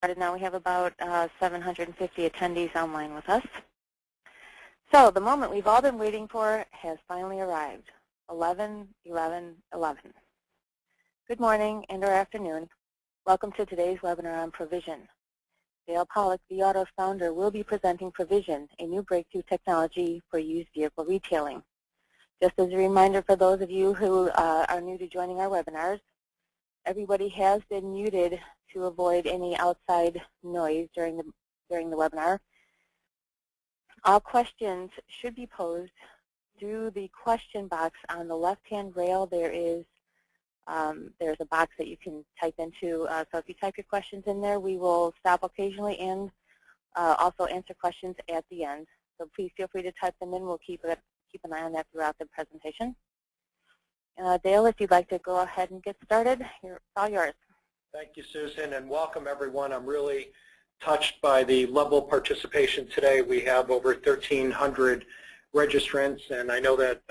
Now we have about 750 attendees online with us. So the moment we've all been waiting for has finally arrived, 11/11/11. Good morning and or afternoon. Welcome to today's webinar on Provision. Dale Pollak, vAuto's founder, will be presenting Provision, a new breakthrough technology for used vehicle retailing. Just as a reminder for those of you who are new to joining our webinars, everybody has been muted to avoid any outside noise during the webinar. All questions should be posed through the question box on the left-hand rail. There's a box that you can type into. So if you type your questions in there, we will stop occasionally and also answer questions at the end. So please feel free to type them in. We'll keep an eye on that throughout the presentation. Dale, if you'd like to go ahead and get started, it's all yours. Thank you, Susan, and welcome everyone. I'm really touched by the level of participation today. We have over 1,300 registrants, and I know that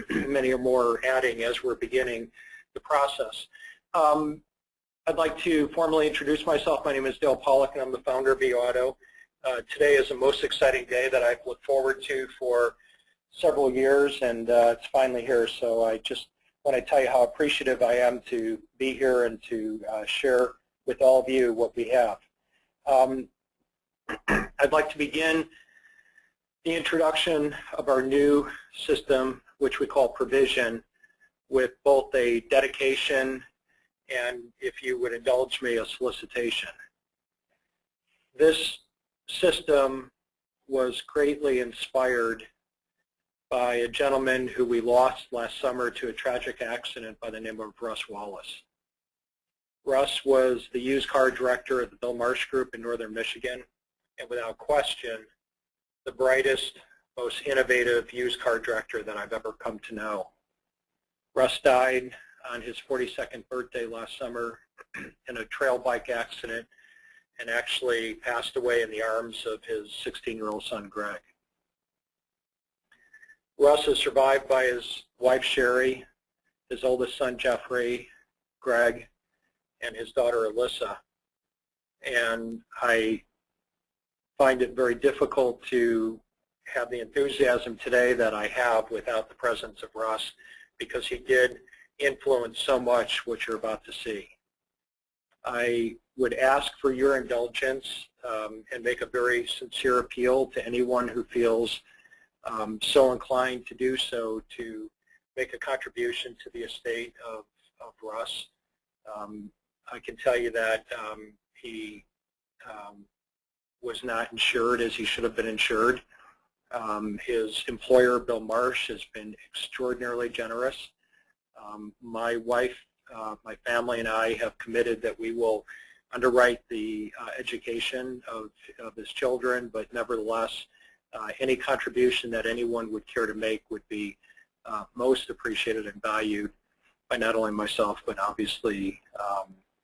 many are more adding as we're beginning the process. I'd like to formally introduce myself. My name is Dale Pollak, and I'm the founder of vAuto. Today is the most exciting day that I've looked forward to for several years, and it's finally here. So I just want to tell you how appreciative I am to be here and to share with all of you what we have. I'd like to begin the introduction of our new system, which we call Provision, with both a dedication and, if you would indulge me, a solicitation. This system was greatly inspired by a gentleman who we lost last summer to a tragic accident by the name of Russ Wallace. Russ was the used car director at the Bill Marsh Group in northern Michigan, and without question, the brightest, most innovative used car director that I've ever come to know. Russ died on his 42nd birthday last summer in a trail bike accident and actually passed away in the arms of his 16-year-old son, Greg. Russ is survived by his wife, Sherry, his oldest son, Jeffrey, Greg, and his daughter, Alyssa. And I find it very difficult to have the enthusiasm today that I have without the presence of Russ, because he did influence so much what you're about to see. I would ask for your indulgence and make a very sincere appeal to anyone who feels so inclined to do so, to make a contribution to the estate of Russ. I can tell you that he was not insured as he should have been insured. His employer, Bill Marsh, has been extraordinarily generous. My wife, my family, and I have committed that we will underwrite the education of his children, but nevertheless, any contribution that anyone would care to make would be most appreciated and valued by not only myself, but obviously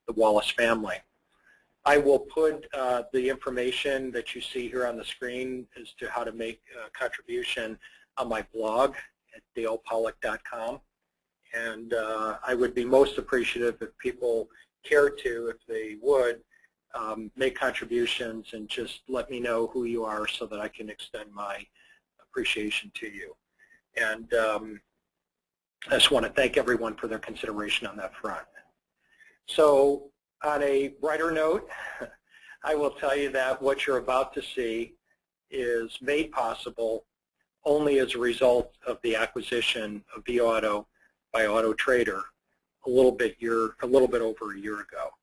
the Wallace family. I will put the information that you see here on the screen as to how to make a contribution on my blog at dalepollak.com. And I would be most appreciative if people care to, if they would, make contributions and just let me know who you are so that I can extend my appreciation to you. And I just want to thank everyone for their consideration on that front. So on a brighter note, I will tell you that what you're about to see is made possible only as a result of the acquisition of vAuto by Auto Trader a little bit over a year ago.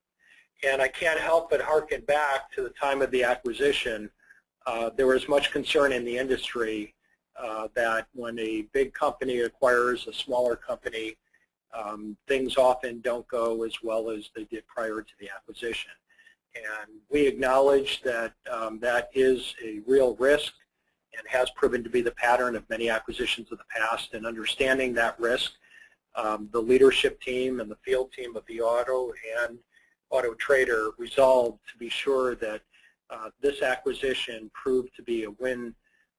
And I can't help but harken back to the time of the acquisition. There was much concern in the industry that when a big company acquires a smaller company, things often don't go as well as they did prior to the acquisition. And we acknowledge that that is a real risk and has proven to be the pattern of many acquisitions of the past. And understanding that risk, the leadership team and the field team of vAuto and Auto Trader resolved to be sure that this acquisition proved to be a win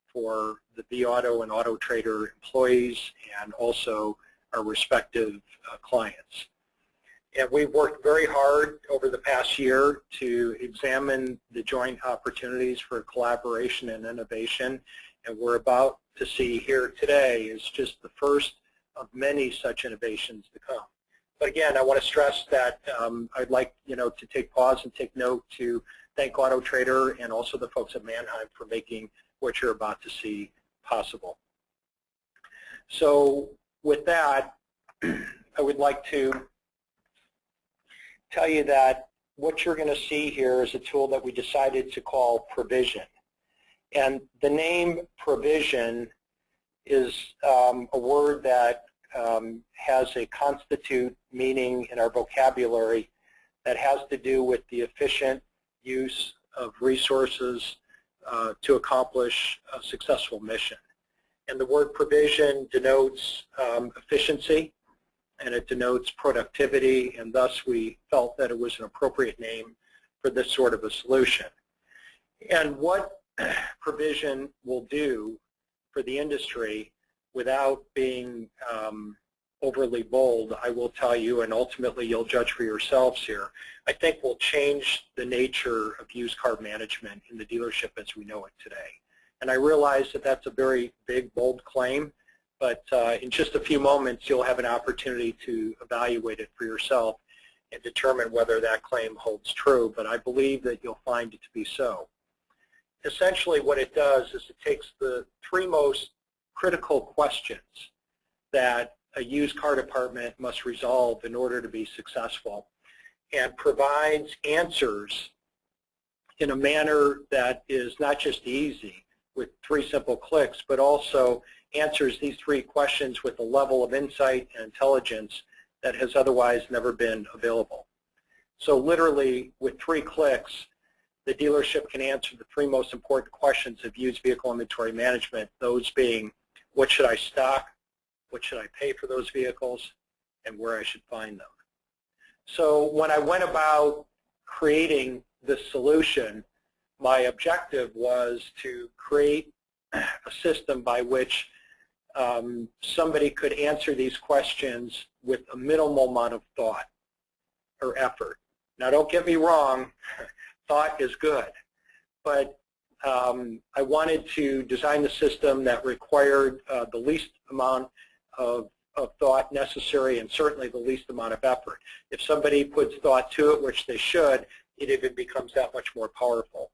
for the vAuto and Auto Trader employees and also our respective clients. And we've worked very hard over the past year to examine the joint opportunities for collaboration and innovation. And we're about to see here today is just the first of many such innovations to come. But again, I want to stress that I'd like to take pause and take note to thank Auto Trader and also the folks at Mannheim for making what you're about to see possible. So with that, I would like to tell you that what you're going to see here is a tool that we decided to call Provision. And the name Provision is a word that has a constitute meaning in our vocabulary that has to do with the efficient use of resources to accomplish a successful mission. And the word provision denotes efficiency, and it denotes productivity, and thus we felt that it was an appropriate name for this sort of a solution. And what Provision will do for the industry, without being overly bold, I will tell you, and ultimately you'll judge for yourselves here, I think will change the nature of used car management in the dealership as we know it today. And I realize that that's a very big, bold claim, but in just a few moments you'll have an opportunity to evaluate it for yourself and determine whether that claim holds true, but I believe that you'll find it to be so. Essentially what it does is it takes the three most critical questions that a used car department must resolve in order to be successful and provides answers in a manner that is not just easy with 3 simple clicks, but also answers these 3 questions with a level of insight and intelligence that has otherwise never been available. So literally with 3 clicks, the dealership can answer the 3 most important questions of used vehicle inventory management, those being what should I stock, what should I pay for those vehicles, and where I should find them. So when I went about creating this solution, my objective was to create a system by which somebody could answer these questions with a minimal amount of thought or effort. Now don't get me wrong, thought is good, but I wanted to design the system that required the least amount of thought necessary and certainly the least amount of effort. If somebody puts thought to it, which they should, it even becomes that much more powerful.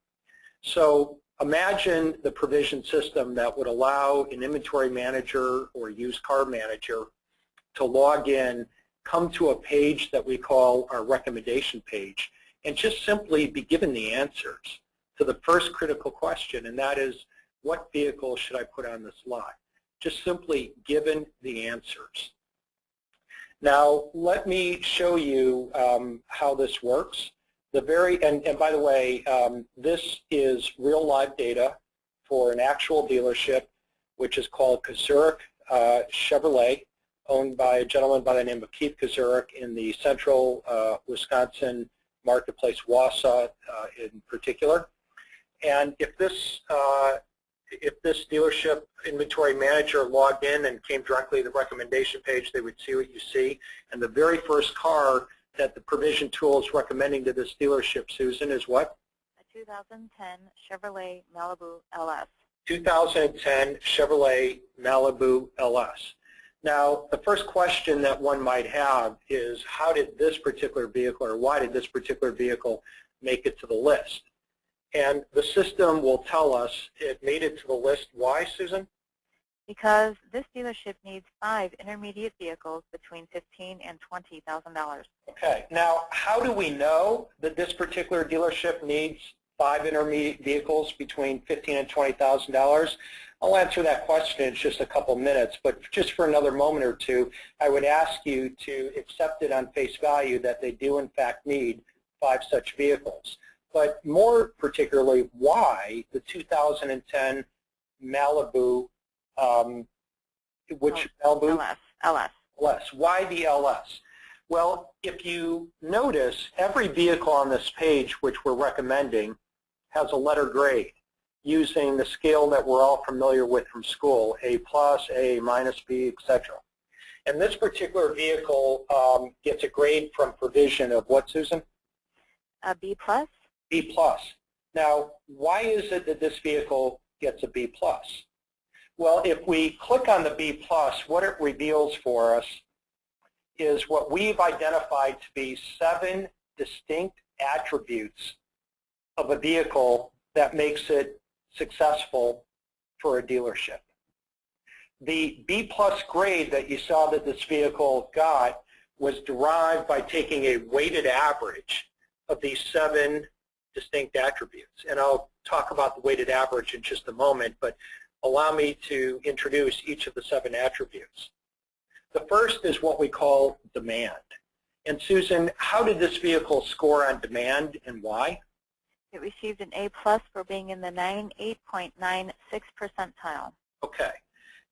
So imagine the provision system that would allow an inventory manager or used car manager to log in, come to a page that we call our recommendation page, and just simply be given the answers to the first critical question, and that is, what vehicle should I put on this lot? Just simply given the answers. Now, let me show you how this works. And by the way, this is real live data for an actual dealership, which is called Kazurek Chevrolet, owned by a gentleman by the name of Keith Kazurek in the central Wisconsin marketplace, Wausau in particular. And if this dealership inventory manager logged in and came directly to the recommendation page, they would see what you see. And the very first car that the provision tool is recommending to this dealership, Susan, is what? A 2010 Chevrolet Malibu LS. 2010 Chevrolet Malibu LS. Now, the first question that one might have is, how did this particular vehicle, or why did this particular vehicle make it to the list? And the system will tell us it made it to the list. Why, Susan? Because this dealership needs 5 intermediate vehicles between $15,000 and $20,000. Okay. Now, how do we know that this particular dealership needs 5 intermediate vehicles between $15,000 and $20,000? I'll answer that question in just a couple minutes, but just for another moment or two, I would ask you to accept it on face value that they do in fact need 5 such vehicles. But more particularly, why the 2010 Malibu, LS. Why the LS? Well, if you notice, every vehicle on this page which we're recommending has a letter grade using the scale that we're all familiar with from school, A+, A-, B, etc. And this particular vehicle gets a grade from Provision of what, Susan? B+. B+. Now, why is it that this vehicle gets a B+? Well, if we click on the B+, what it reveals for us is what we've identified to be 7 distinct attributes of a vehicle that makes it successful for a dealership. The B+ grade that you saw that this vehicle got was derived by taking a weighted average of these 7 distinct attributes. And I'll talk about the weighted average in just a moment, but allow me to introduce each of the 7 attributes. The first is what we call demand. And Susan, how did this vehicle score on demand and why? It received an A+ for being in the 98.96 percentile. Okay.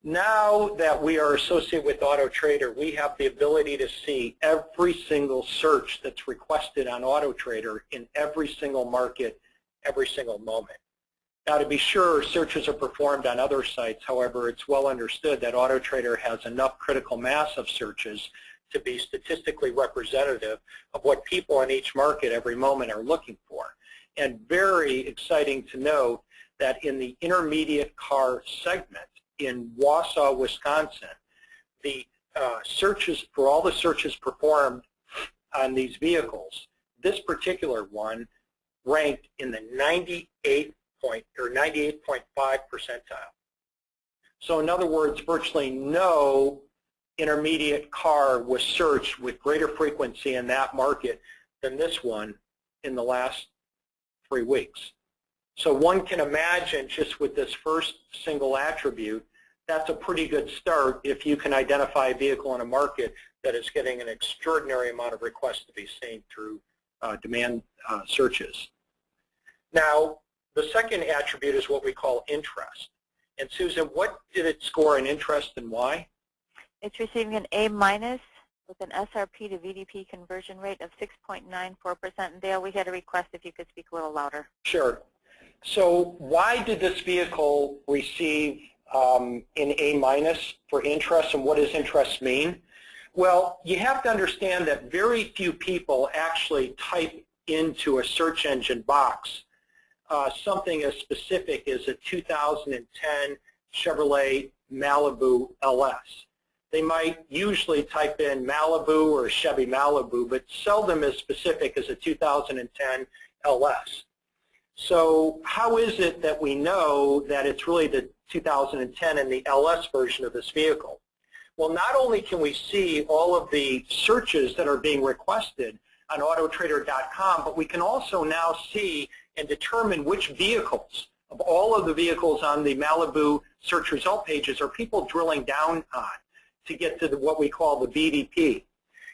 Now that we are associated with Auto Trader, we have the ability to see every single search that's requested on Auto Trader in every single market, every single moment. Now, to be sure, searches are performed on other sites. However, it's well understood that Auto Trader has enough critical mass of searches to be statistically representative of what people in each market every moment are looking for. And very exciting to note that in the intermediate car segment in Wausau, Wisconsin, the searches, for all the searches performed on these vehicles, this particular one ranked in the 98.5 percentile. So in other words, virtually no intermediate car was searched with greater frequency in that market than this one in the last 3 weeks. So one can imagine just with this first single attribute, that's a pretty good start if you can identify a vehicle in a market that is getting an extraordinary amount of requests to be seen through demand searches. Now, the second attribute is what we call interest. And Susan, what did it score in interest and why? It's receiving an A- with an SRP to VDP conversion rate of 6.94%. And Dale, we had a request if you could speak a little louder. Sure. So why did this vehicle receive an A- for interest, and what does interest mean? Well, you have to understand that very few people actually type into a search engine box something as specific as a 2010 Chevrolet Malibu LS. They might usually type in Malibu or Chevy Malibu, but seldom as specific as a 2010 LS. So how is it that we know that it's really the 2010 and the LS version of this vehicle? Well, not only can we see all of the searches that are being requested on autotrader.com, but we can also now see and determine which vehicles of all of the vehicles on the Malibu search result pages are people drilling down on to get to what we call the VDP.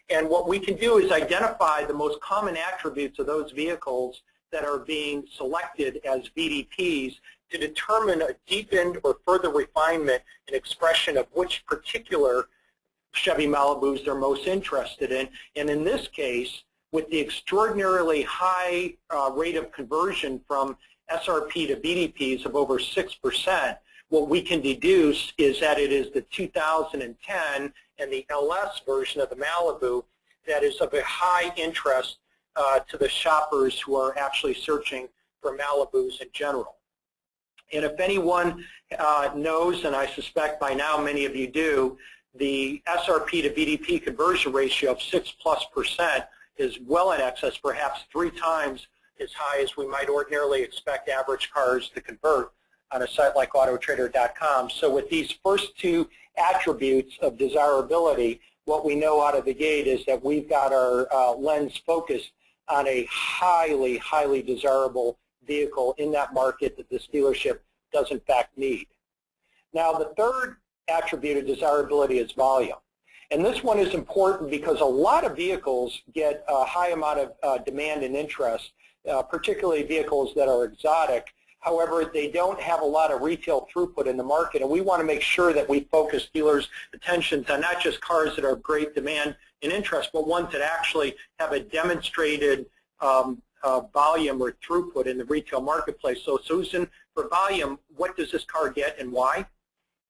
And what we can do is identify the most common attributes of those vehicles that are being selected as VDPs to determine a deepened or further refinement and expression of which particular Chevy Malibus they're most interested in. And in this case, with the extraordinarily high rate of conversion from SRP to VDPs of over 6%, what we can deduce is that it is the 2010 and the LS version of the Malibu that is of a high interest to the shoppers who are actually searching for Malibus in general. And if anyone knows, and I suspect by now many of you do, the SRP to VDP conversion ratio of 6+% is well in excess, perhaps 3 times as high as we might ordinarily expect average cars to convert on a site like autotrader.com. So with these first 2 attributes of desirability, what we know out of the gate is that we've got our lens focused on a highly, highly desirable vehicle in that market that this dealership does in fact need. Now, the third attribute of desirability is volume. And this one is important because a lot of vehicles get a high amount of demand and interest, particularly vehicles that are exotic. However, they don't have a lot of retail throughput in the market, and we want to make sure that we focus dealers' attention on not just cars that are of great demand and interest, but ones that actually have a demonstrated volume or throughput in the retail marketplace. So, Susan, for volume, what does this car get and why?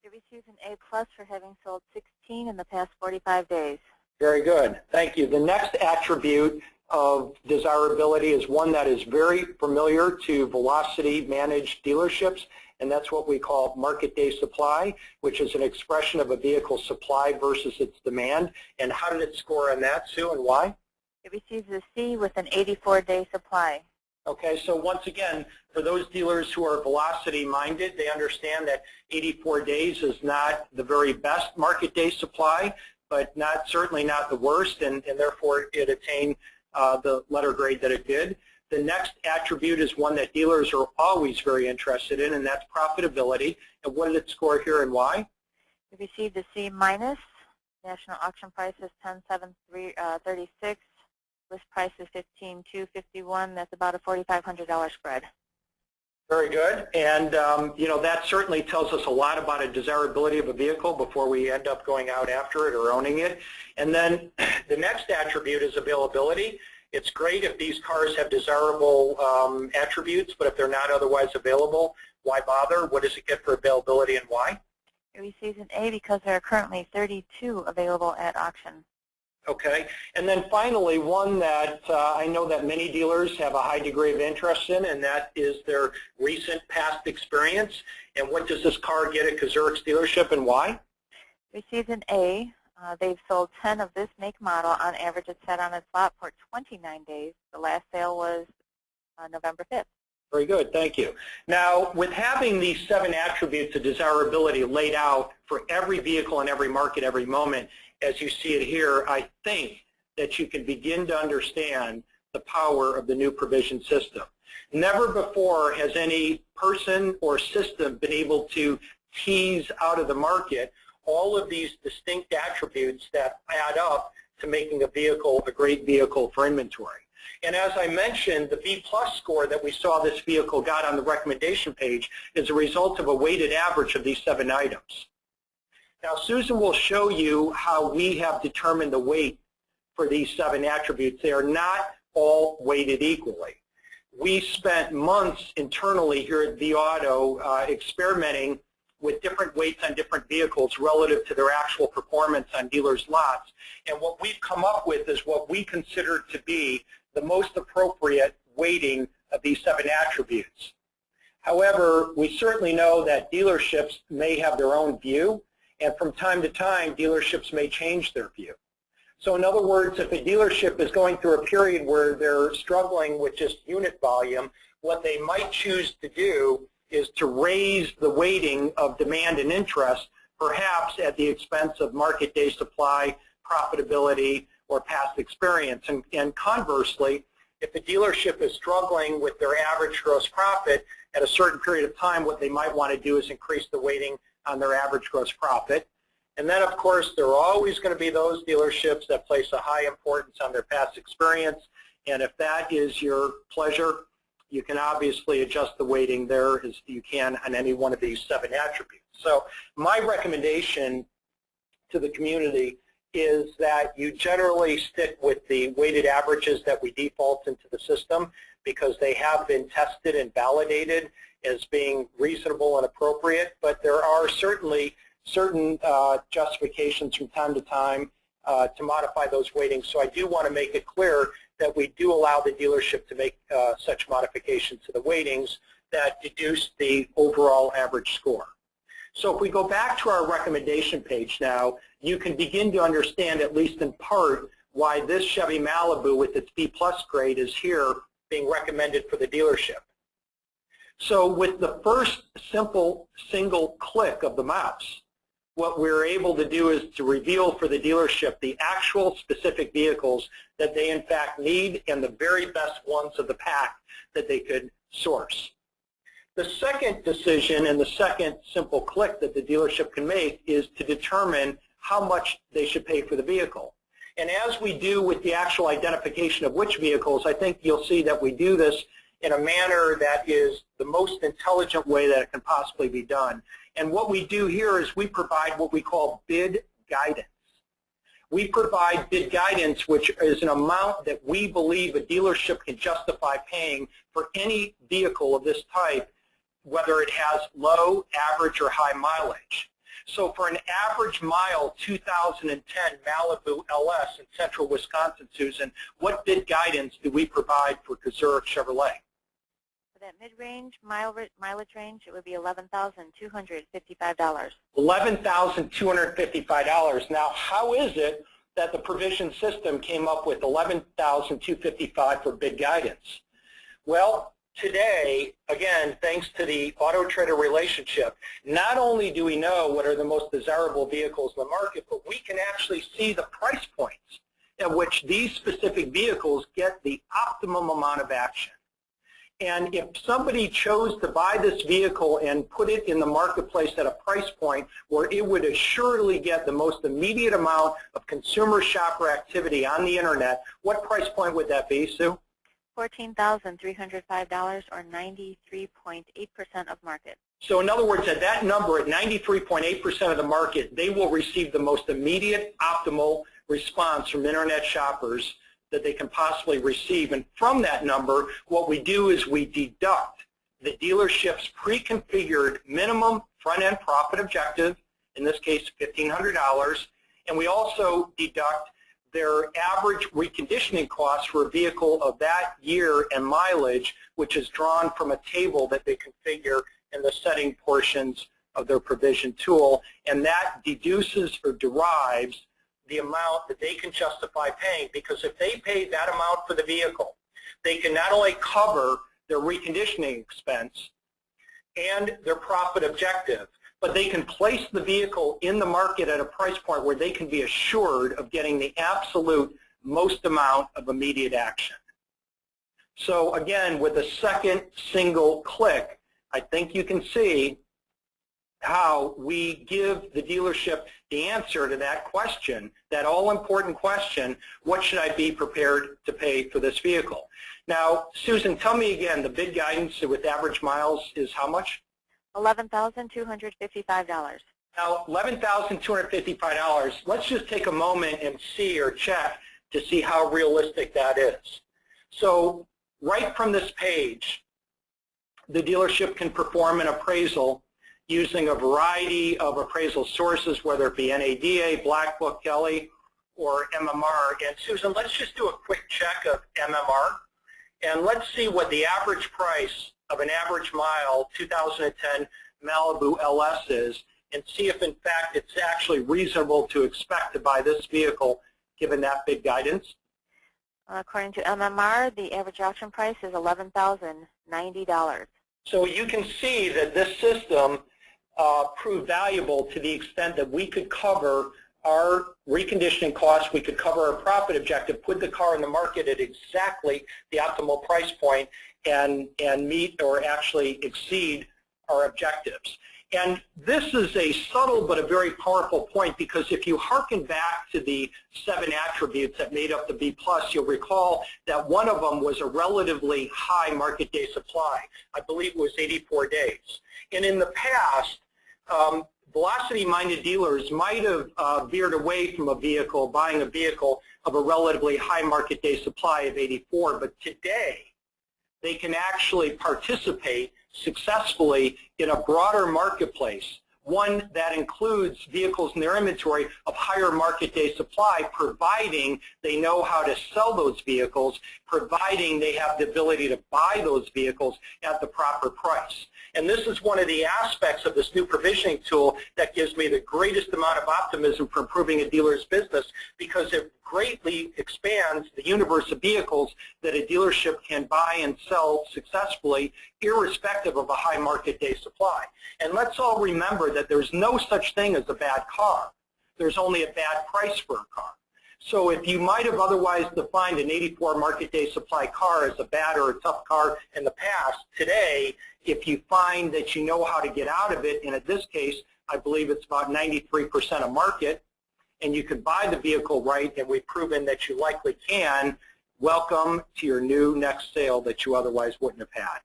It receives an A+ for having sold 16 in the past 45 days. Very good. Thank you. The next attribute of desirability is one that is very familiar to velocity managed dealerships, and that's what we call market day supply, which is an expression of a vehicle's supply versus its demand. And how did it score on that, Sue, and why? It receives a C with an 84-day supply. Okay, so once again, for those dealers who are velocity minded, they understand that 84 days is not the very best market day supply, but certainly not the worst, and therefore it attained the letter grade that it did. The next attribute is one that dealers are always very interested in, and that's profitability. And what did it score here and why? It received a C-. National auction price is $10,736. List price is $15,251. That's about a $4,500 spread. Very good. And, that certainly tells us a lot about a desirability of a vehicle before we end up going out after it or owning it. And then the next attribute is availability. It's great if these cars have desirable attributes, but if they're not otherwise available, why bother? What does it get for availability and why? It receives an A because there are currently 32 available at auction. Okay, and then finally, one that I know that many dealers have a high degree of interest in, and that is their recent past experience. And what does this car get at Kazurik's dealership and why? Receives an A. They've sold 10 of this make model. On average, it's sat on its lot for 29 days. The last sale was November 5th. Very good, thank you. Now, with having these 7 attributes of desirability laid out for every vehicle in every market, every moment, as you see it here, I think that you can begin to understand the power of the new provision system. Never before has any person or system been able to tease out of the market all of these distinct attributes that add up to making a vehicle a great vehicle for inventory. And as I mentioned, the B+ score that we saw this vehicle got on the recommendation page is a result of a weighted average of these 7 items. Now, Susan will show you how we have determined the weight for these 7 attributes. They are not all weighted equally. We spent months internally here at vAuto experimenting with different weights on different vehicles relative to their actual performance on dealers' lots. And what we've come up with is what we consider to be the most appropriate weighting of these 7 attributes. However, we certainly know that dealerships may have their own view, and from time to time, dealerships may change their view. So in other words, if a dealership is going through a period where they're struggling with just unit volume, what they might choose to do is to raise the weighting of demand and interest, perhaps at the expense of market day supply, profitability, or past experience. And conversely, if the dealership is struggling with their average gross profit at a certain period of time, what they might want to do is increase the weighting on their average gross profit. And then, of course, there are always going to be those dealerships that place a high importance on their past experience. And if that is your pleasure, you can obviously adjust the weighting there as you can on any one of these 7 attributes. So my recommendation to the community is that you generally stick with the weighted averages that we default into the system because they have been tested and validated as being reasonable and appropriate, but there are certainly certain justifications from time to time to modify those weightings. So I do want to make it clear that we do allow the dealership to make such modifications to the weightings that deduce the overall average score. So if we go back to our recommendation page now, you can begin to understand, at least in part, why this Chevy Malibu with its B+ grade is here being recommended for the dealership. So with the first simple single click of the mouse, what we're able to do is to reveal for the dealership the actual specific vehicles that they in fact need and the very best ones of the pack that they could source. The second decision and the second simple click that the dealership can make is to determine how much they should pay for the vehicle. And as we do with the actual identification of which vehicles, I think you'll see that we do this in a manner that is the most intelligent way that it can possibly be done. And what we do here is we provide what we call bid guidance. We provide bid guidance, which is an amount that we believe a dealership can justify paying for any vehicle of this type, whether it has low, average, or high mileage. So for an average mile 2010 Malibu LS in central Wisconsin, Susan, what bid guidance do we provide for Zurich Chevrolet? For that mid-range mileage range, it would be $11,255. $11,255. Now, how is it that the provision system came up with $11,255 for bid guidance? Well, today, again, thanks to the auto trader relationship, not only do we know what are the most desirable vehicles in the market, but we can actually see the price points at which these specific vehicles get the optimum amount of action. And if somebody chose to buy this vehicle and put it in the marketplace at a price point where it would assuredly get the most immediate amount of consumer shopper activity on the internet, what price point would that be, Sue? $14,305, or 93.8% of market. So in other words, at that number, at 93.8% of the market, they will receive the most immediate, optimal response from internet shoppers that they can possibly receive. And from that number, what we do is we deduct the dealership's pre-configured minimum front-end profit objective, in this case $1,500, and we also deduct their average reconditioning cost for a vehicle of that year and mileage, which is drawn from a table that they configure in the setting portions of their provision tool, and that deduces or derives the amount that they can justify paying, because if they pay that amount for the vehicle, they can not only cover their reconditioning expense and their profit objective, but they can place the vehicle in the market at a price point where they can be assured of getting the absolute most amount of immediate action. So again, with a second single click, I think you can see how we give the dealership the answer to that question, that all-important question, what should I be prepared to pay for this vehicle? Now, Susan, tell me again, the bid guidance with average miles is how much? $11,255. Now, $11,255, let's just take a moment and see or check to see how realistic that is. So right from this page, the dealership can perform an appraisal using a variety of appraisal sources, whether it be NADA, Black Book, Kelly, or MMR. And Susan, let's just do a quick check of MMR, and let's see what the average price of an average mile 2010 Malibu LS is, and see if in fact it's actually reasonable to expect to buy this vehicle given that bid guidance. According to MMR, the average auction price is $11,090. So you can see that this system proved valuable to the extent that we could cover our reconditioning costs, we could cover our profit objective, put the car in the market at exactly the optimal price point, and meet or actually exceed our objectives. And this is a subtle but a very powerful point, because if you hearken back to the 7 attributes that made up the B+, you'll recall that one of them was a relatively high market day supply. I believe it was 84 days. And in the past, velocity-minded dealers might have veered away from buying a vehicle of a relatively high market day supply of 84, but today they can actually participate successfully in a broader marketplace, one that includes vehicles in their inventory of higher market day supply, providing they know how to sell those vehicles, providing they have the ability to buy those vehicles at the proper price. And this is one of the aspects of this new provisioning tool that gives me the greatest amount of optimism for improving a dealer's business, because it greatly expands the universe of vehicles that a dealership can buy and sell successfully, irrespective of a high market day supply. And let's all remember that there's no such thing as a bad car. There's only a bad price for a car. So if you might have otherwise defined an 84 market day supply car as a bad or a tough car in the past, today, if you find that you know how to get out of it, and in this case, I believe it's about 93% of market, and you can buy the vehicle right, and we've proven that you likely can, welcome to your new next sale that you otherwise wouldn't have had.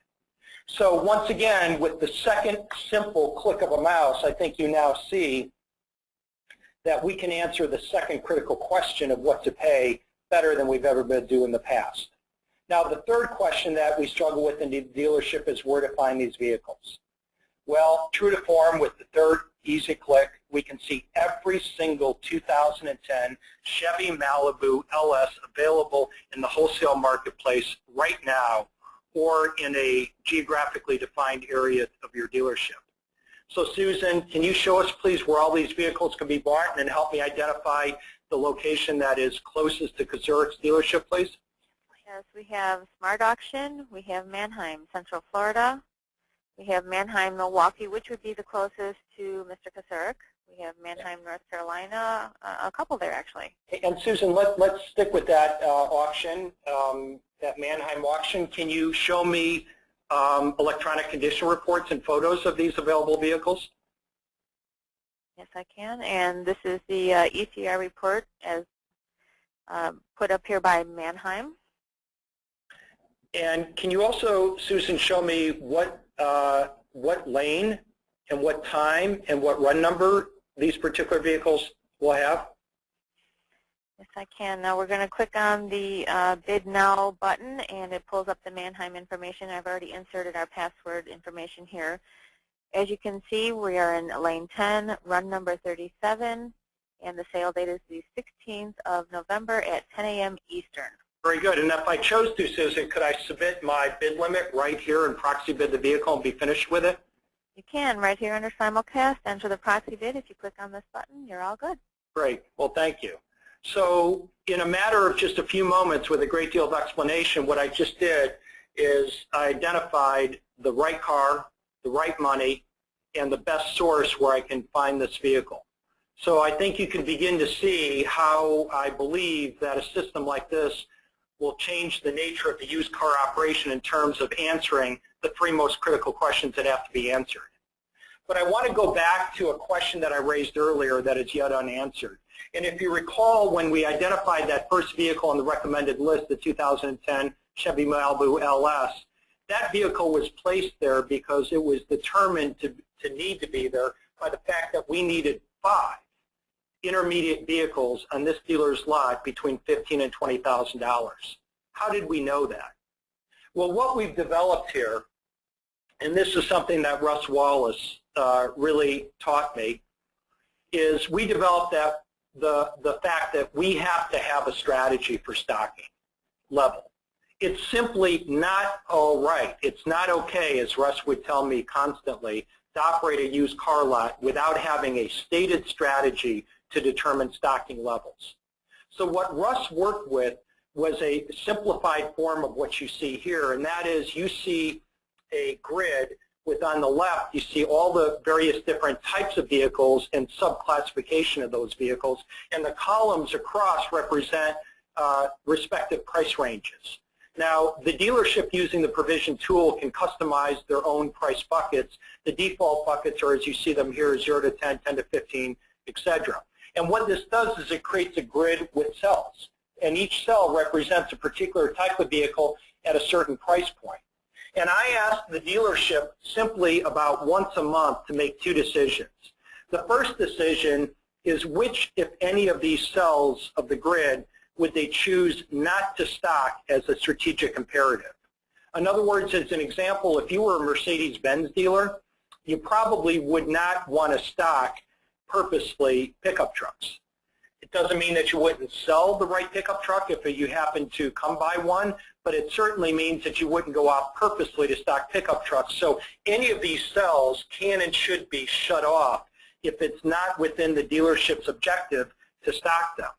So once again, with the second simple click of a mouse, I think you now see that we can answer the second critical question of what to pay better than we've ever been doing in the past. Now, the third question that we struggle with in the dealership is where to find these vehicles. Well, true to form, with the third easy click, we can see every single 2010 Chevy Malibu LS available in the wholesale marketplace right now, or in a geographically defined area of your dealership. So Susan, can you show us please where all these vehicles can be bought, and then help me identify the location that is closest to Kazurik's dealership, please? Yes, we have Smart Auction, we have Manheim, Central Florida, we have Manheim, Milwaukee, which would be the closest to Mr. Kazurik. We have Manheim, North Carolina, a couple there actually. And Susan, let's stick with that auction, that Manheim auction. Can you show me electronic condition reports and photos of these available vehicles? Yes, I can. And this is the ECR report as put up here by Manheim. And can you also, Susan, show me what lane and what time and what run number these particular vehicles will have? Yes, I can. Now we're going to click on the Bid Now button, and it pulls up the Manheim information. I've already inserted our password information here. As you can see, we are in lane 10, run number 37, and the sale date is the 16th of November at 10 a.m. Eastern. Very good. And if I chose to, Susan, could I submit my bid limit right here and proxy bid the vehicle and be finished with it? You can, right here under simulcast, enter the proxy bid. If you click on this button, you're all good. Great. Well, thank you. So in a matter of just a few moments with a great deal of explanation, what I just did is I identified the right car, the right money, and the best source where I can find this vehicle. So I think you can begin to see how I believe that a system like this will change the nature of the used car operation in terms of answering the three most critical questions that have to be answered. But I want to go back to a question that I raised earlier that is yet unanswered. And if you recall, when we identified that first vehicle on the recommended list, the 2010 Chevy Malibu LS, that vehicle was placed there because it was determined to need to be there by the fact that we needed 5 intermediate vehicles on this dealer's lot between $15,000 and $20,000. How did we know that? Well, what we've developed here, and this is something that Russ Wallace really taught me, is we developed that the fact that we have to have a strategy for stocking level. It's simply not all right. It's not okay, as Russ would tell me constantly, to operate a used car lot without having a stated strategy to determine stocking levels. So what Russ worked with was a simplified form of what you see here, and that is you see a grid with, on the left, you see all the various different types of vehicles and subclassification of those vehicles, and the columns across represent respective price ranges. Now, the dealership using the provision tool can customize their own price buckets. The default buckets are, as you see them here, 0 to 10, 10 to 15, etc. And what this does is it creates a grid with cells, and each cell represents a particular type of vehicle at a certain price point. And I asked the dealership simply about once a month to make 2 decisions. The first decision is which, if any, of these cells of the grid would they choose not to stock as a strategic imperative. In other words, as an example, if you were a Mercedes-Benz dealer, you probably would not want to stock purposely pickup trucks. It doesn't mean that you wouldn't sell the right pickup truck if you happen to come by one, but it certainly means that you wouldn't go out purposely to stock pickup trucks. So any of these cells can and should be shut off if it's not within the dealership's objective to stock them.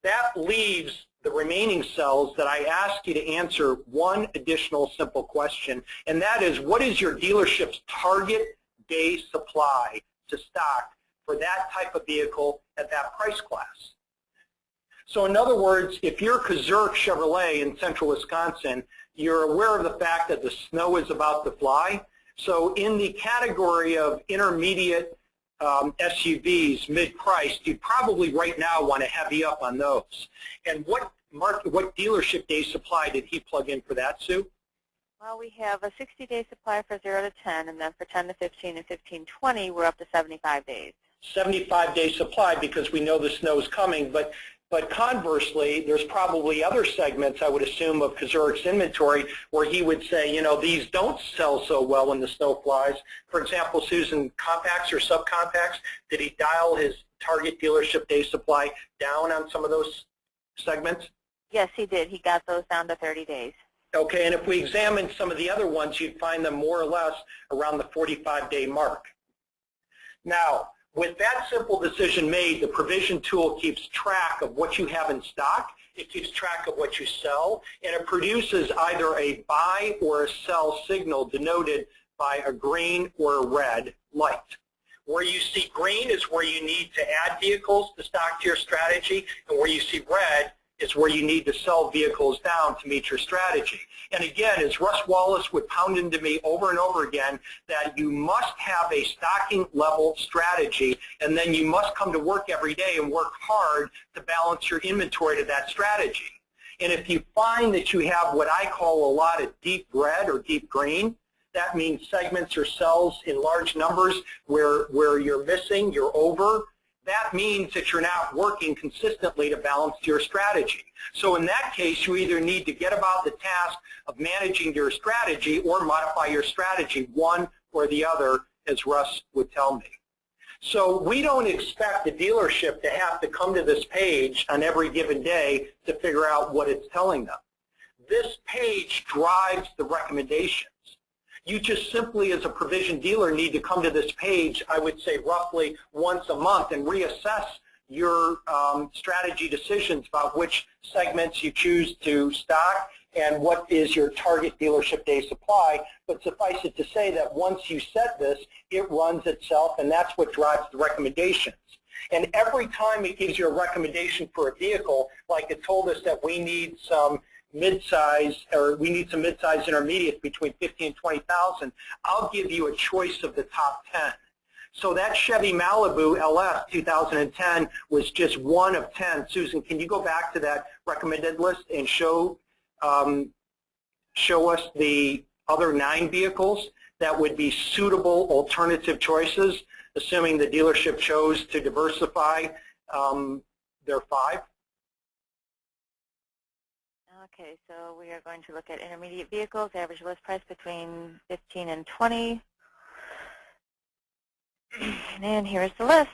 That leaves the remaining cells that I ask you to answer one additional simple question, and that is, what is your dealership's target day supply to stock for that type of vehicle at that price class? So in other words, if you're Kazurik Chevrolet in central Wisconsin, you're aware of the fact that the snow is about to fly. So in the category of intermediate SUVs, mid-priced, you probably right now want to heavy up on those. And what dealership day supply did he plug in for that, Sue? Well, we have a 60-day supply for 0 to 10, and then for 10 to 15 and 15 to 20, we're up to 75 days. 75-day supply because we know the snow is coming, but But conversely, there's probably other segments, I would assume, of Kazurik's inventory where he would say, you know, these don't sell so well when the snow flies. For example, Susan, compacts or subcompacts, did he dial his target dealership day supply down on some of those segments? Yes, he did. He got those down to 30 days. Okay, and if we examine some of the other ones, you'd find them more or less around the 45-day mark. Now, with that simple decision made, the provision tool keeps track of what you have in stock, it keeps track of what you sell, and it produces either a buy or a sell signal denoted by a green or a red light. Where you see green is where you need to add vehicles to stock to your strategy, and where you see red is where you need to sell vehicles down to meet your strategy. And again, as Russ Wallace would pound into me over and over again, that you must have a stocking level strategy, and then you must come to work every day and work hard to balance your inventory to that strategy. And if you find that you have what I call a lot of deep red or deep green, that means segments or cells in large numbers where you're missing, you're over, that means that you're not working consistently to balance your strategy. So in that case, you either need to get about the task of managing your strategy or modify your strategy, one or the other, as Russ would tell me. So we don't expect the dealership to have to come to this page on every given day to figure out what it's telling them. This page drives the recommendations. You just simply, as a provision dealer, need to come to this page, I would say roughly once a month, and reassess your strategy decisions about which segments you choose to stock and what is your target dealership day supply. But suffice it to say that once you set this, it runs itself, and that's what drives the recommendations. And every time it gives you a recommendation for a vehicle, like it told us that we need some mid-size, or we need some mid-size intermediates between 50 and 20,000, I'll give you a choice of the top 10. So that Chevy Malibu LS 2010 was just one of 10. Susan, can you go back to that recommended list and show us the other 9 vehicles that would be suitable alternative choices, assuming the dealership chose to diversify their 5? Okay, so we are going to look at intermediate vehicles, average list price between 15 and 20. And here's the list.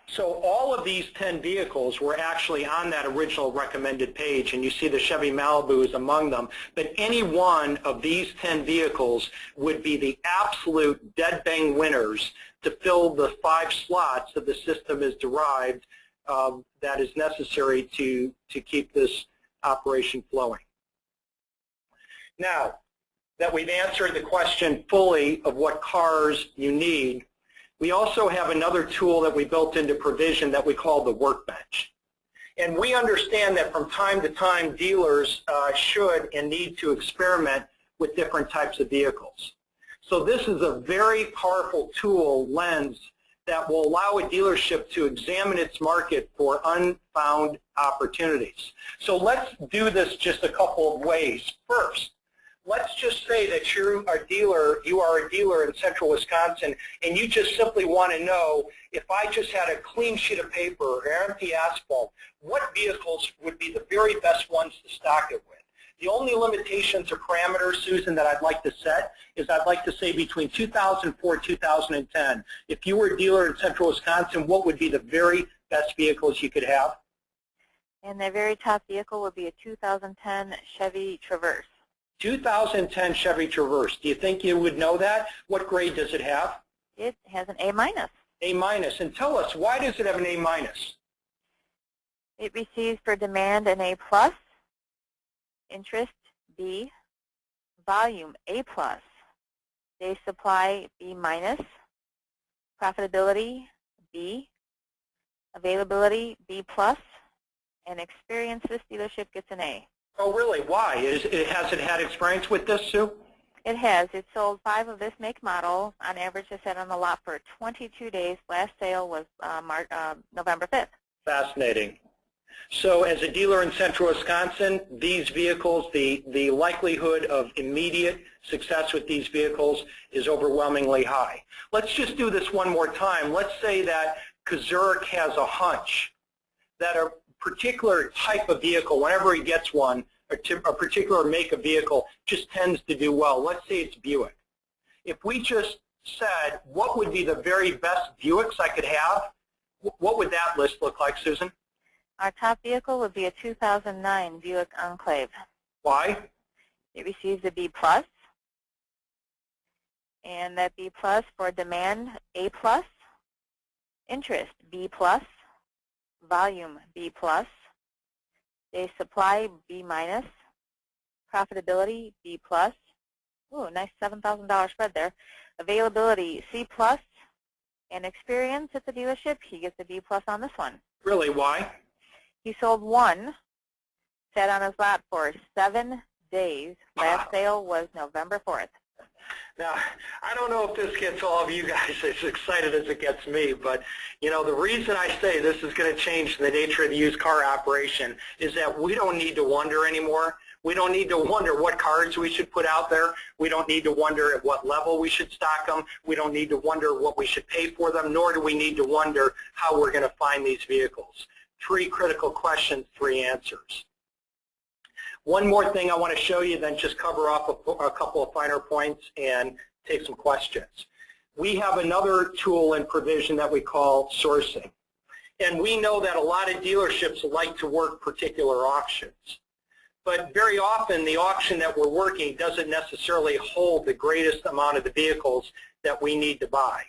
So all of these 10 vehicles were actually on that original recommended page, and you see the Chevy Malibu is among them. But any one of these 10 vehicles would be the absolute dead bang winners to fill the 5 slots that the system is derived that is necessary to keep this operation flowing. Now that we've answered the question fully of what cars you need, we also have another tool that we built into provision that we call the workbench. And we understand that from time to time dealers should and need to experiment with different types of vehicles. So this is a very powerful tool, lens, that will allow a dealership to examine its market for unfound opportunities. So let's do this just a couple of ways. First, let's just say that you are a dealer in central Wisconsin, and you just simply want to know, if I just had a clean sheet of paper or empty asphalt, what vehicles would be the very best ones to stock it with? The only limitations or parameters, Susan, that I'd like to set is I'd like to say between 2004 and 2010. If you were a dealer in central Wisconsin, what would be the very best vehicles you could have? And the very top vehicle would be a 2010 Chevy Traverse. 2010 Chevy Traverse. Do you think you would know that? What grade does it have? It has an A-. A-. And tell us, why does it have an A-? It receives for demand an A+, interest B, volume A+, day supply B-, profitability B, availability B+, and experience. This dealership gets an A. Oh, really? Why? Has it had experience with this, Sue? It has. It sold 5 of this make model. On average, it sat on the lot for 22 days. Last sale was November 5th. Fascinating. So as a dealer in central Wisconsin, these vehicles, the likelihood of immediate success with these vehicles is overwhelmingly high. Let's just do this one more time. Let's say that Kazurik has a hunch that a particular type of vehicle, whenever he gets one, a particular make of vehicle just tends to do well. Let's say it's Buick. If we just said, what would be the very best Buicks I could have, what would that list look like, Susan? Our top vehicle would be a 2009 Buick Enclave. Why? It receives a B+, and that B+ for demand, A+, interest, B+, volume, B+, day supply, B-, profitability, B+. Ooh, nice $7,000 spread there. Availability, C+, and experience at the dealership, he gets a B+ on this one. Really, why? He sold one, sat on his lot for 7 days. Last sale was November 4th. Now, I don't know if this gets all of you guys as excited as it gets me, but you know, the reason I say this is going to change the nature of the used car operation is that we don't need to wonder anymore. We don't need to wonder what cars we should put out there. We don't need to wonder at what level we should stock them. We don't need to wonder what we should pay for them, nor do we need to wonder how we're going to find these vehicles. 3 critical questions, 3 answers. One more thing I want to show you, then just cover off a couple of finer points and take some questions. We have another tool in Provision that we call sourcing. And we know that a lot of dealerships like to work particular auctions. But very often the auction that we're working doesn't necessarily hold the greatest amount of the vehicles that we need to buy.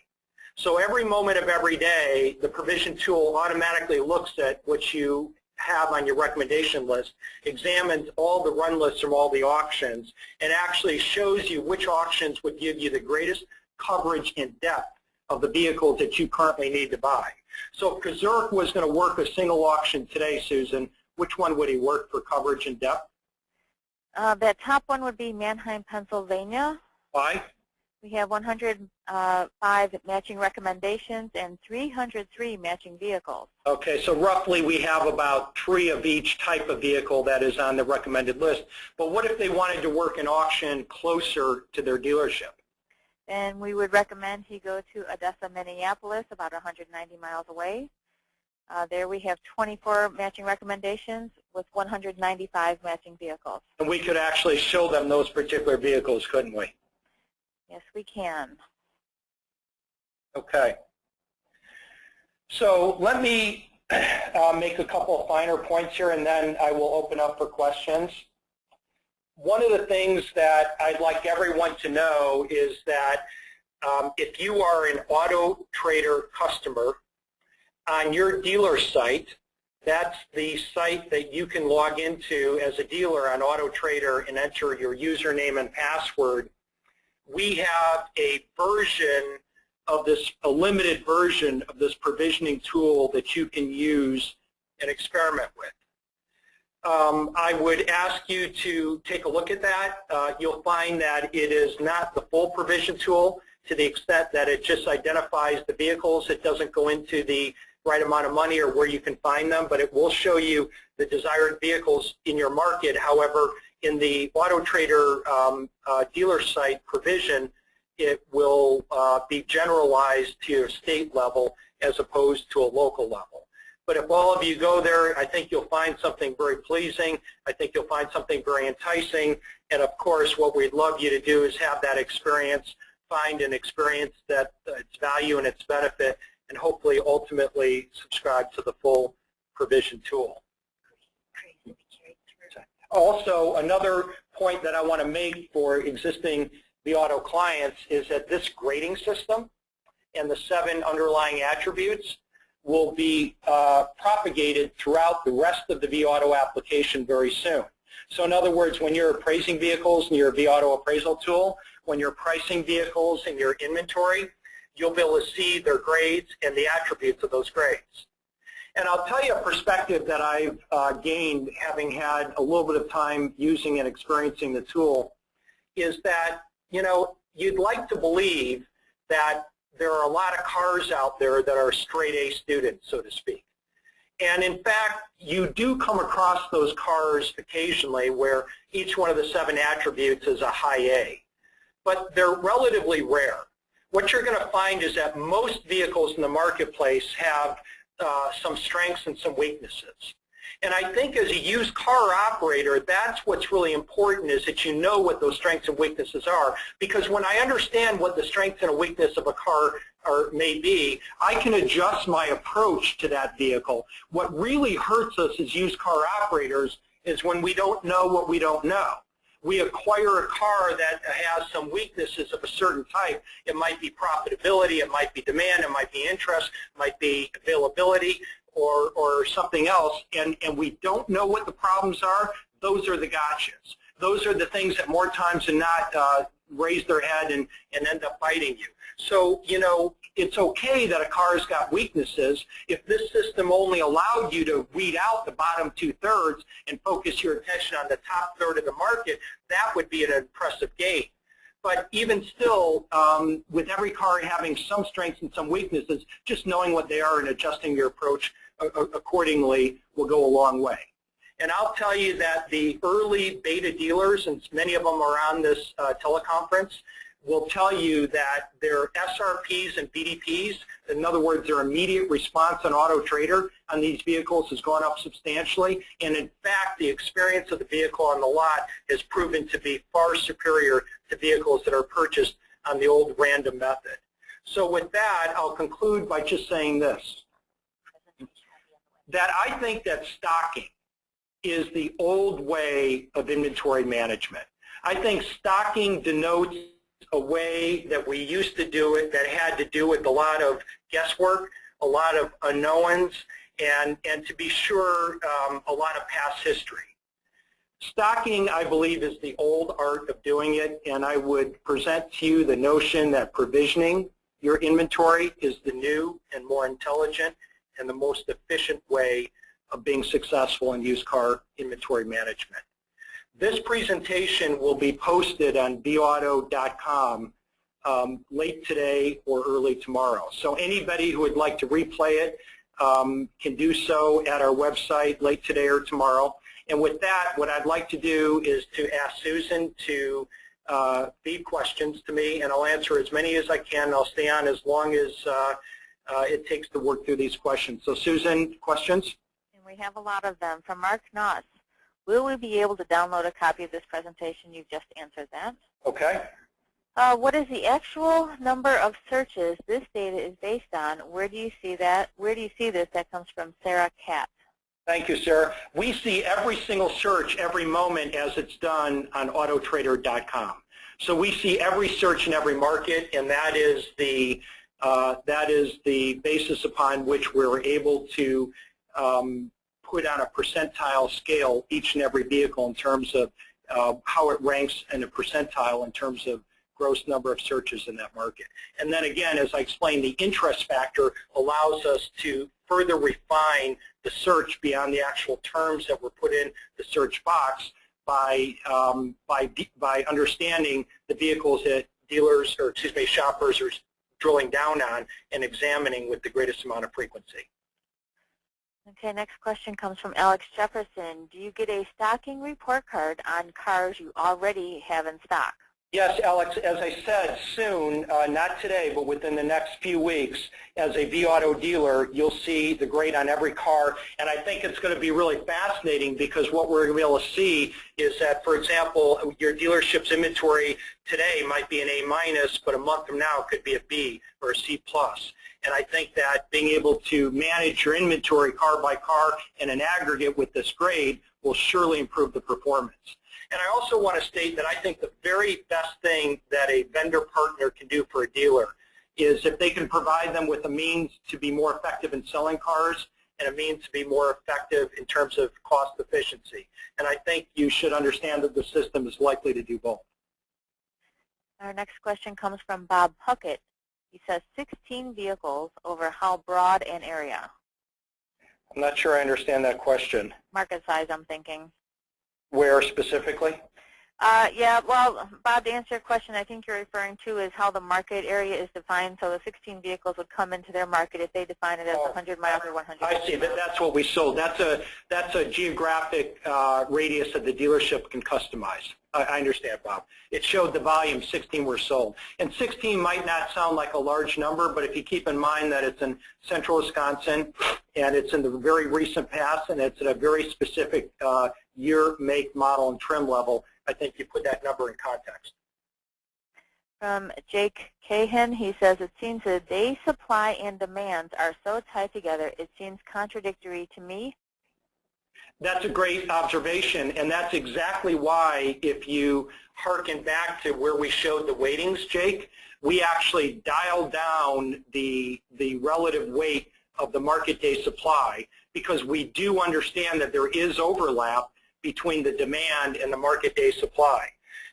So every moment of every day, the Provision tool automatically looks at what you have on your recommendation list, examines all the run lists from all the auctions, and actually shows you which auctions would give you the greatest coverage and depth of the vehicles that you currently need to buy. So if Kazurk was going to work a single auction today, Susan, which one would he work for coverage and depth? That top one would be Manheim, Pennsylvania. Why? We have 105 matching recommendations and 303 matching vehicles. Okay, so roughly we have about 3 of each type of vehicle that is on the recommended list. But what if they wanted to work an auction closer to their dealership? Then we would recommend he go to Odessa, Minneapolis, about 190 miles away. There we have 24 matching recommendations with 195 matching vehicles. And we could actually show them those particular vehicles, couldn't we? Yes, we can. Okay. So let me make a couple of finer points here, and then I will open up for questions. One of the things that I'd like everyone to know is that if you are an Auto Trader customer, on your dealer site, that's the site that you can log into as a dealer on Auto Trader and enter your username and password. We have a version of this, a limited version of this provisioning tool that you can use and experiment with. I would ask you to take a look at that. You'll find that it is not the full provision tool to the extent that it just identifies the vehicles. It doesn't go into the right amount of money or where you can find them, but it will show you the desired vehicles in your market. However, in the Auto Trader dealer site provision, it will be generalized to your state level as opposed to a local level. But if all of you go there, I think you'll find something very pleasing. I think you'll find something very enticing. And of course, what we'd love you to do is have that experience, find an experience that its value and its benefit, and hopefully ultimately subscribe to the full provision tool. Also, another point that I want to make for existing vAuto clients is that this grading system and the 7 underlying attributes will be propagated throughout the rest of the vAuto application very soon. So in other words, when you're appraising vehicles in your vAuto appraisal tool, when you're pricing vehicles in your inventory, you'll be able to see their grades and the attributes of those grades. And I'll tell you a perspective that I've gained having had a little bit of time using and experiencing the tool is that, you know, you'd like to believe that there are a lot of cars out there that are straight A students, so to speak. And in fact, you do come across those cars occasionally where each one of the 7 attributes is a high A. But they're relatively rare. What you're going to find is that most vehicles in the marketplace have some strengths and some weaknesses. And I think as a used car operator, that's what's really important, is that you know what those strengths and weaknesses are. Because when I understand what the strengths and weakness of a car may be, I can adjust my approach to that vehicle. What really hurts us as used car operators is when we don't know what we don't know. We acquire a car that has some weaknesses of a certain type. It might be profitability, it might be demand, it might be interest, it might be availability, or something else, and we don't know what the problems are. Those are the gotchas. Those are the things that more times than not raise their head and end up biting you. So, you know, it's okay that a car's got weaknesses. If this system only allowed you to weed out the bottom 2/3 and focus your attention on the top third of the market, that would be an impressive gain. But even still, with every car having some strengths and some weaknesses, just knowing what they are and adjusting your approach accordingly will go a long way. And I'll tell you that the early beta dealers, and many of them are on this teleconference, will tell you that their SRPs and BDPs, in other words, their immediate response on Auto Trader on these vehicles has gone up substantially. And in fact, the experience of the vehicle on the lot has proven to be far superior to vehicles that are purchased on the old random method. So with that, I'll conclude by just saying this, that I think that stocking is the old way of inventory management. I think stocking denotes a way that we used to do it that had to do with a lot of guesswork, a lot of unknowns, and to be sure, a lot of past history. Stocking, I believe, is the old art of doing it, and I would present to you the notion that provisioning your inventory is the new and more intelligent and the most efficient way of being successful in used car inventory management. This presentation will be posted on vAuto.com late today or early tomorrow. So anybody who would like to replay it can do so at our website late today or tomorrow. And with that, what I'd like to do is to ask Susan to feed questions to me, and I'll answer as many as I can. I'll stay on as long as it takes to work through these questions. So Susan, questions? And we have a lot of them. From Mark Noss, will we be able to download a copy of this presentation? You've just answered that. Okay. What is the actual number of searches this data is based on? Where do you see that? Where do you see this? That comes from Sarah Katz. Thank you, Sarah. We see every single search every moment as it's done on autotrader.com. So we see every search in every market, and that is the basis upon which we're able to put on a percentile scale each and every vehicle in terms of how it ranks in a percentile in terms of gross number of searches in that market. And then again, as I explained, the interest factor allows us to further refine the search beyond the actual terms that were put in the search box by understanding the vehicles that dealers, or excuse me, shoppers are drilling down on and examining with the greatest amount of frequency. Okay, next question comes from Alex Jefferson. Do you get a stocking report card on cars you already have in stock? Yes, Alex, as I said, soon, not today, but within the next few weeks, as a vAuto dealer, you'll see the grade on every car, and I think it's going to be really fascinating because what we're going to be able to see is that, for example, your dealership's inventory today might be an A-, but a month from now it could be a B or a C+. And I think that being able to manage your inventory car by car in an aggregate with this grade will surely improve the performance. And I also want to state that I think the very best thing that a vendor partner can do for a dealer is if they can provide them with a means to be more effective in selling cars and a means to be more effective in terms of cost efficiency. And I think you should understand that the system is likely to do both. Our next question comes from Bob Puckett. He says 16 vehicles over how broad an area? I'm not sure I understand that question. Market size, I'm thinking. Where specifically? Yeah, well, Bob, to answer your question, I think you're referring to is how the market area is defined. So the 16 vehicles would come into their market if they define it as 100 miles or 100 miles. I see. That's what we sold. That's a geographic radius that the dealership can customize. I understand, Bob. It showed the volume 16 were sold. And 16 might not sound like a large number, but if you keep in mind that it's in central Wisconsin and it's in the very recent past and it's at a very specific year, make, model, and trim level, I think you put that number in context. From Jake Cahan, he says, it seems that day supply and demands are so tied together, it seems contradictory to me. That's a great observation, and that's exactly why, if you hearken back to where we showed the weightings, Jake, we actually dialed down the relative weight of the market day supply, because we do understand that there is overlap between the demand and the market day supply.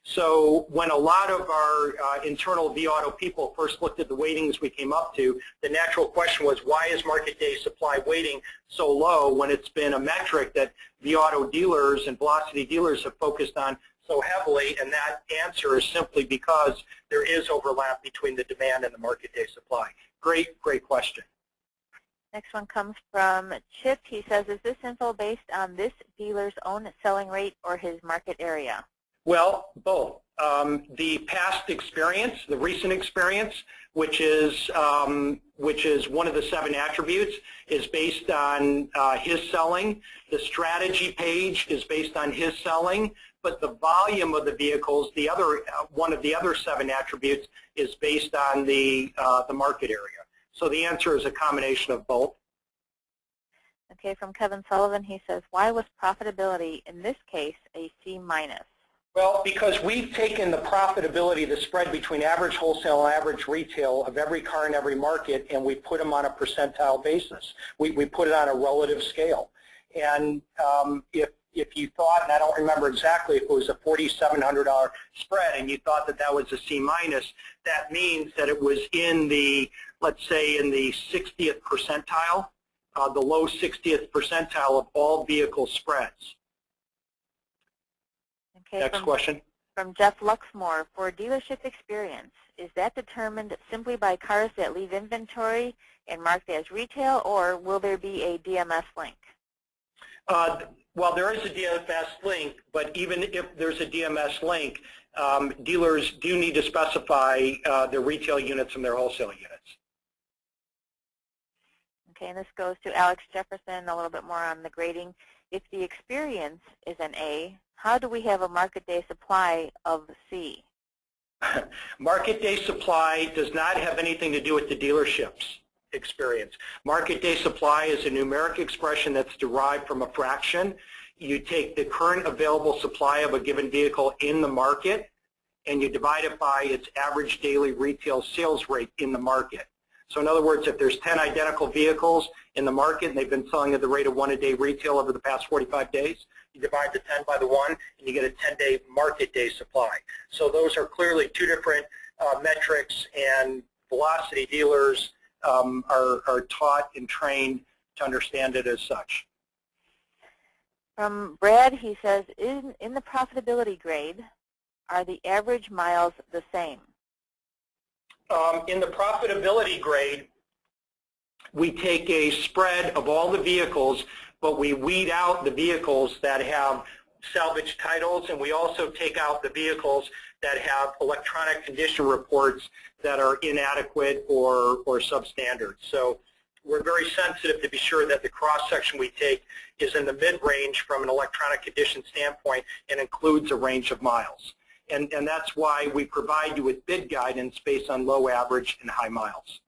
So when a lot of our internal vAuto people first looked at the weightings we came up to, the natural question was, why is market day supply weighting so low when it's been a metric that vAuto dealers and velocity dealers have focused on so heavily? And that answer is simply because there is overlap between the demand and the market day supply. Great question. Next one comes from Chip. He says, is this info based on this dealer's own selling rate or his market area? Well, both. The past experience, the recent experience, which is one of the 7 attributes, is based on his selling. The strategy page is based on his selling, but the volume of the vehicles, the other one of the other 7 attributes, is based on the market area. So the answer is a combination of both. Okay, from Kevin Sullivan, he says, why was profitability in this case a C-? Well, because we've taken the profitability, the spread between average wholesale and average retail of every car in every market, and we put them on a percentile basis. We put it on a relative scale. And if you thought, and I don't remember exactly if it was a $4,700 spread, and you thought that that was a C-, that means that it was in the, let's say, in the 60th percentile, the low 60th percentile of all vehicle spreads. Okay, next question. From Jeff Luxmore, for dealership experience, is that determined simply by cars that leave inventory and marked as retail, or will there be a DMS link? Well, there is a DMS link, but even if there's a DMS link, dealers do need to specify their retail units and their wholesale units. Okay, and this goes to Alex Jefferson, a little bit more on the grading. If the experience is an A, how do we have a market day supply of C? Market day supply does not have anything to do with the dealership's experience. Market day supply is a numeric expression that's derived from a fraction. You take the current available supply of a given vehicle in the market, and you divide it by its average daily retail sales rate in the market. So in other words, if there's 10 identical vehicles in the market and they've been selling at the rate of 1 a day retail over the past 45 days, you divide the 10 by the 1 and you get a 10-day market day supply. So those are clearly 2 different metrics, and velocity dealers are taught and trained to understand it as such. From Brad, he says, in the profitability grade, are the average miles the same? In the profitability grade, we take a spread of all the vehicles, but we weed out the vehicles that have salvage titles, and we also take out the vehicles that have electronic condition reports that are inadequate or substandard. So we're very sensitive to be sure that the cross-section we take is in the mid-range from an electronic condition standpoint and includes a range of miles. And that's why we provide you with bid guidance based on low, average, and high miles.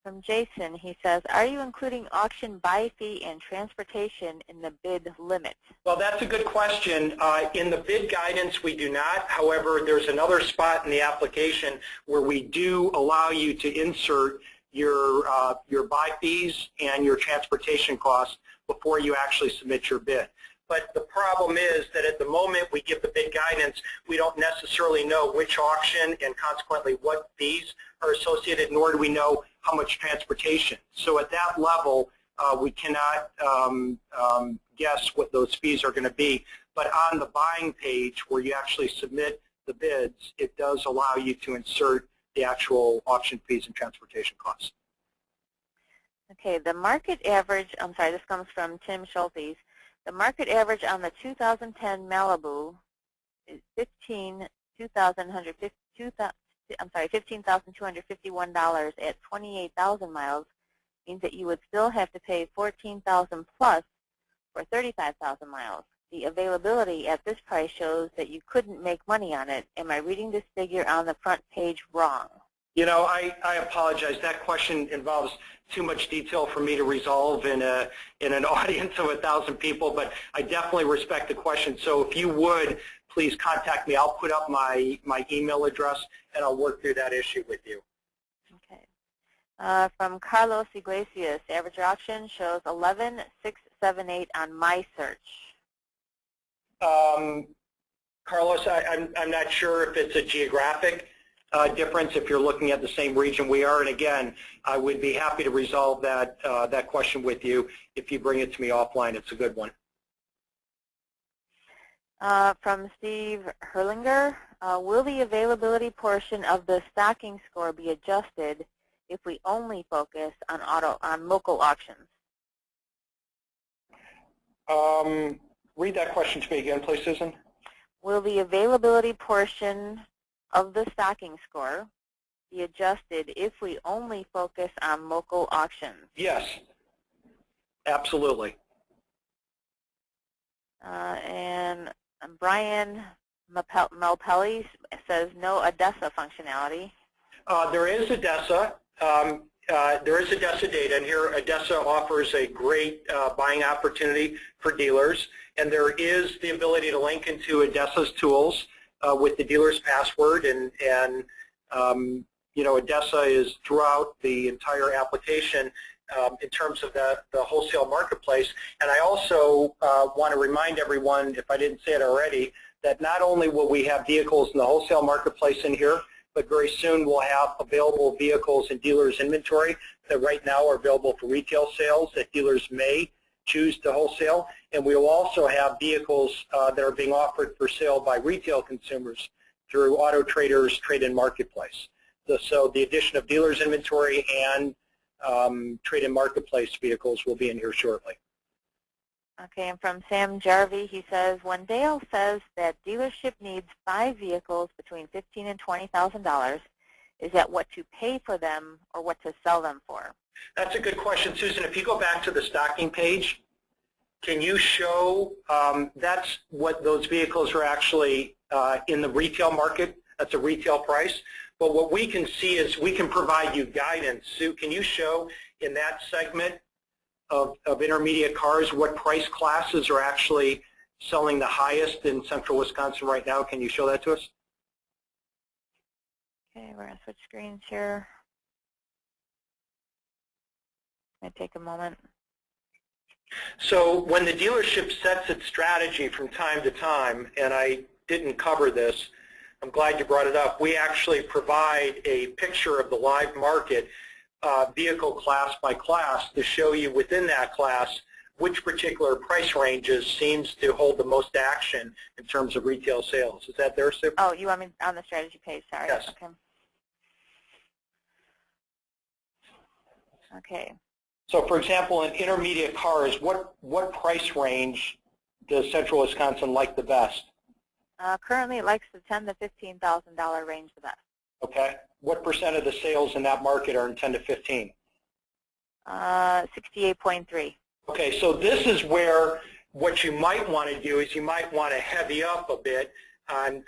From Jason, he says, are you including auction buy fee and transportation in the bid limit? Well, that's a good question. In the bid guidance, we do not. However, there's another spot in the application where we do allow you to insert your buy fees and your transportation costs before you actually submit your bid. But the problem is that at the moment we give the bid guidance, we don't necessarily know which auction and consequently what fees are associated, nor do we know how much transportation. So at that level, we cannot guess what those fees are going to be. but on the buying page where you actually submit the bids, it does allow you to insert the actual auction fees and transportation costs. Okay, the market average, I'm sorry, this comes from Tim Schultes. The market average on the 2010 Malibu is $15,251 at 28,000 miles, means that you would still have to pay $14,000 plus for 35,000 miles. The availability at this price shows that you couldn't make money on it. Am I reading this figure on the front page wrong? You know, I apologize. That question involves too much detail for me to resolve in an audience of 1,000 people, but I definitely respect the question. So if you would, please contact me. I'll put up my email address, and I'll work through that issue with you. Okay. From Carlos Iglesias, average auction shows 11,678 on my search. Carlos, I'm not sure if it's a geographic difference, if you're looking at the same region we are, and again, I would be happy to resolve that question with you if you bring it to me offline. It's a good one. From Steve Herlinger, will the availability portion of the stocking score be adjusted if we only focus on local auctions? Read that question to me again, please, Susan. Will the availability portion of the stocking score be adjusted if we only focus on local auctions? Yes, absolutely. And Brian Malpelli says no ADESA functionality. There is ADESA. There is ADESA data, and here ADESA offers a great buying opportunity for dealers, and there is the ability to link into ADESA's tools with the dealer's password, and you know, ADESA is throughout the entire application in terms of the wholesale marketplace. And I also want to remind everyone, if I didn't say it already, that not only will we have vehicles in the wholesale marketplace in here, but very soon we'll have available vehicles in dealers' inventory that right now are available for retail sales that dealers may choose to wholesale. And we will also have vehicles that are being offered for sale by retail consumers through Auto Trader's Trade-in Marketplace. So the addition of dealers' inventory and Trade-in Marketplace vehicles will be in here shortly. Okay, and from Sam Jarvie, he says, when Dale says that dealership needs 5 vehicles between $15,000 and $20,000, is that what to pay for them or what to sell them for? That's a good question, Susan. If you go back to the stocking page, can you show that's what those vehicles are actually in the retail market? That's a retail price. But what we can see is we can provide you guidance. Sue, can you show in that segment of intermediate cars what price classes are actually selling the highest in central Wisconsin right now? Can you show that to us? Okay, we're going to switch screens here. May take a moment. So when the dealership sets its strategy from time to time, and I didn't cover this, I'm glad you brought it up, we actually provide a picture of the live market vehicle class by class to show you within that class which particular price ranges seems to hold the most action in terms of retail sales. Is that there, Sue? Oh, you want me on the strategy page, sorry. Yes. Okay. Okay. So for example, in intermediate cars, what price range does central Wisconsin like the best? Currently it likes the $10,000 to $15,000 range the best. Okay. What percent of the sales in that market are in 10 to 15? 68.3. Okay, so this is where what you might want to do is you might want to heavy up a bit on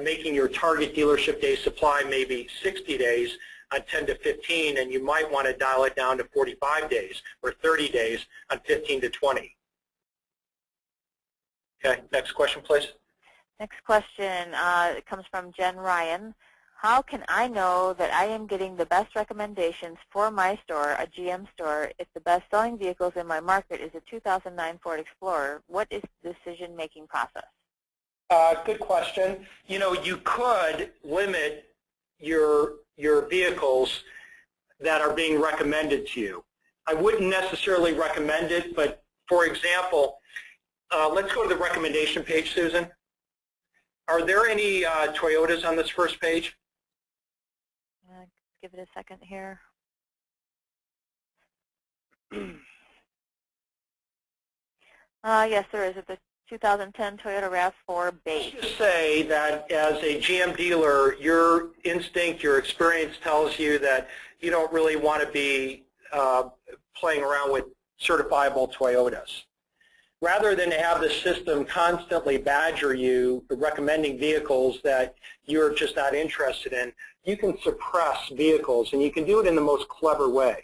making your target dealership day supply maybe 60 days on 10 to 15, and you might want to dial it down to 45 days or 30 days on 15 to 20. Okay, next question, please. Next question it comes from Jen Ryan. How can I know that I am getting the best recommendations for my store, a GM store, if the best-selling vehicles in my market is a 2009 Ford Explorer? What is the decision-making process? Good question. You know, you could limit your vehicles that are being recommended to you. I wouldn't necessarily recommend it, but for example, Let's go to the recommendation page, Susan. Are there any Toyotas on this first page? Give it a second here. Yes, there is. It's a 2010 Toyota RAV4 base. Let's just say that as a GM dealer, your instinct, your experience tells you that you don't really want to be playing around with certifiable Toyotas. Rather than have the system constantly badger you recommending vehicles that you're just not interested in, you can suppress vehicles, and you can do it in the most clever way.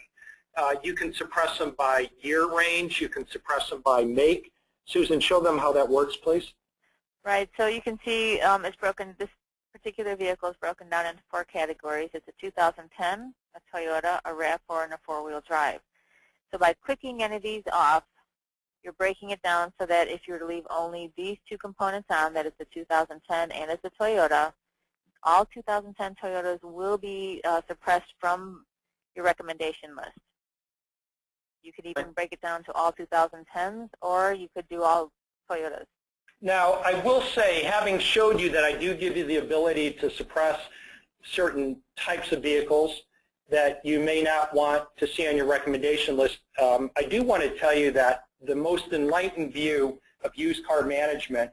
You can suppress them by year range. You can suppress them by make. Susan, show them how that works, please. Right. So you can see it's broken. This particular vehicle is broken down into 4 categories. It's a 2010, a Toyota, a RAV4, and a 4-wheel drive. So by clicking any of these off, you're breaking it down so that if you were to leave only these 2 components on, that it's a 2010 and it's a Toyota, all 2010 Toyotas will be suppressed from your recommendation list. You could even break it down to all 2010s, or you could do all Toyotas. Now, I will say, having showed you that I do give you the ability to suppress certain types of vehicles that you may not want to see on your recommendation list, I do want to tell you that the most enlightened view of used car management,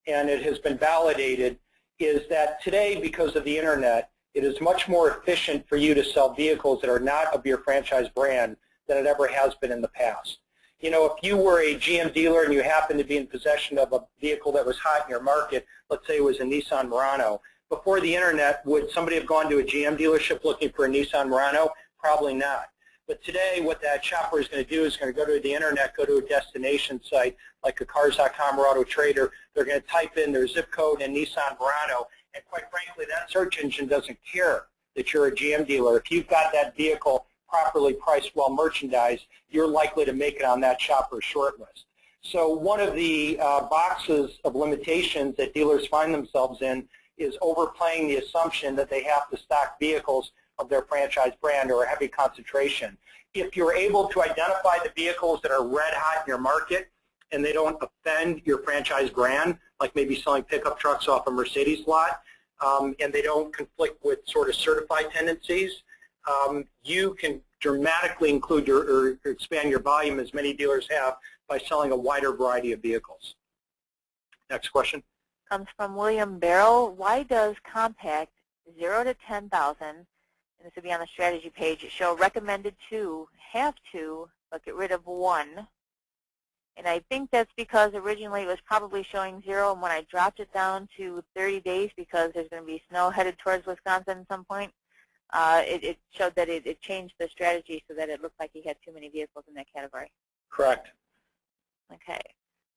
and it has been validated, is that today, because of the internet, it is much more efficient for you to sell vehicles that are not of your franchise brand than it ever has been in the past. You know, if you were a GM dealer and you happened to be in possession of a vehicle that was hot in your market, let's say it was a Nissan Murano, before the internet, would somebody have gone to a GM dealership looking for a Nissan Murano? Probably not. But today, what that shopper is going to do is going to go to the internet, go to a destination site like a Cars.com or Auto Trader. They're going to type in their zip code and Nissan Murano, and quite frankly, that search engine doesn't care that you're a GM dealer. If you've got that vehicle properly priced, well merchandised, you're likely to make it on that shopper's short list. So one of the boxes of limitations that dealers find themselves in is overplaying the assumption that they have to stock vehicles of their franchise brand or a heavy concentration. If you're able to identify the vehicles that are red hot in your market and they don't offend your franchise brand, like maybe selling pickup trucks off a Mercedes lot, and they don't conflict with sort of certified tendencies, you can dramatically include or expand your volume, as many dealers have, by selling a wider variety of vehicles. Next question. Comes from William Barrow. Why does compact 0 to 10,000, and this would be on the strategy page, show recommended 2, have 2, but get rid of 1? And I think that's because originally it was probably showing 0, and when I dropped it down to 30 days because there's going to be snow headed towards Wisconsin at some point, it showed that it changed the strategy so that it looked like he had too many vehicles in that category. Correct. Okay.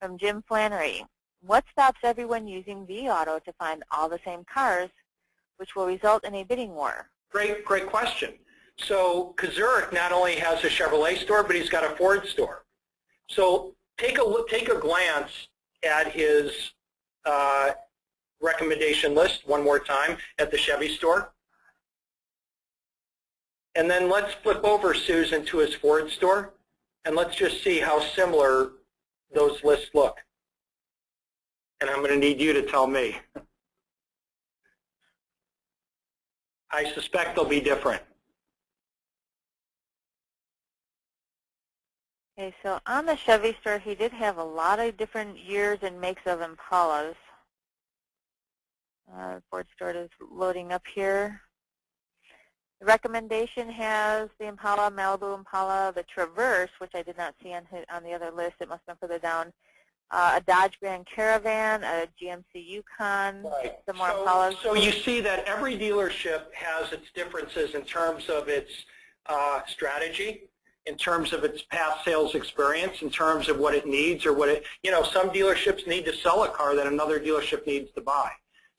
From Jim Flannery. What stops everyone using vAuto to find all the same cars, which will result in a bidding war? Great question. So Kazurek not only has a Chevrolet store, but he's got a Ford store. So take a glance at his recommendation list one more time at the Chevy store. And then let's flip over, Susan, to his Ford store, and let's just see how similar those lists look. And I'm going to need you to tell me. I suspect they'll be different. Okay, so on the Chevy store, he did have a lot of different years and makes of Impalas. Ford store is loading up here. The recommendation has the Impala, Malibu Impala, the Traverse, which I did not see on the other list. It must have been further down. A Dodge Grand Caravan, a GMC Yukon, right. Some more Impalas. So you see that every dealership has its differences in terms of its strategy, in terms of its past sales experience, in terms of what it needs or what it, some dealerships need to sell a car that another dealership needs to buy.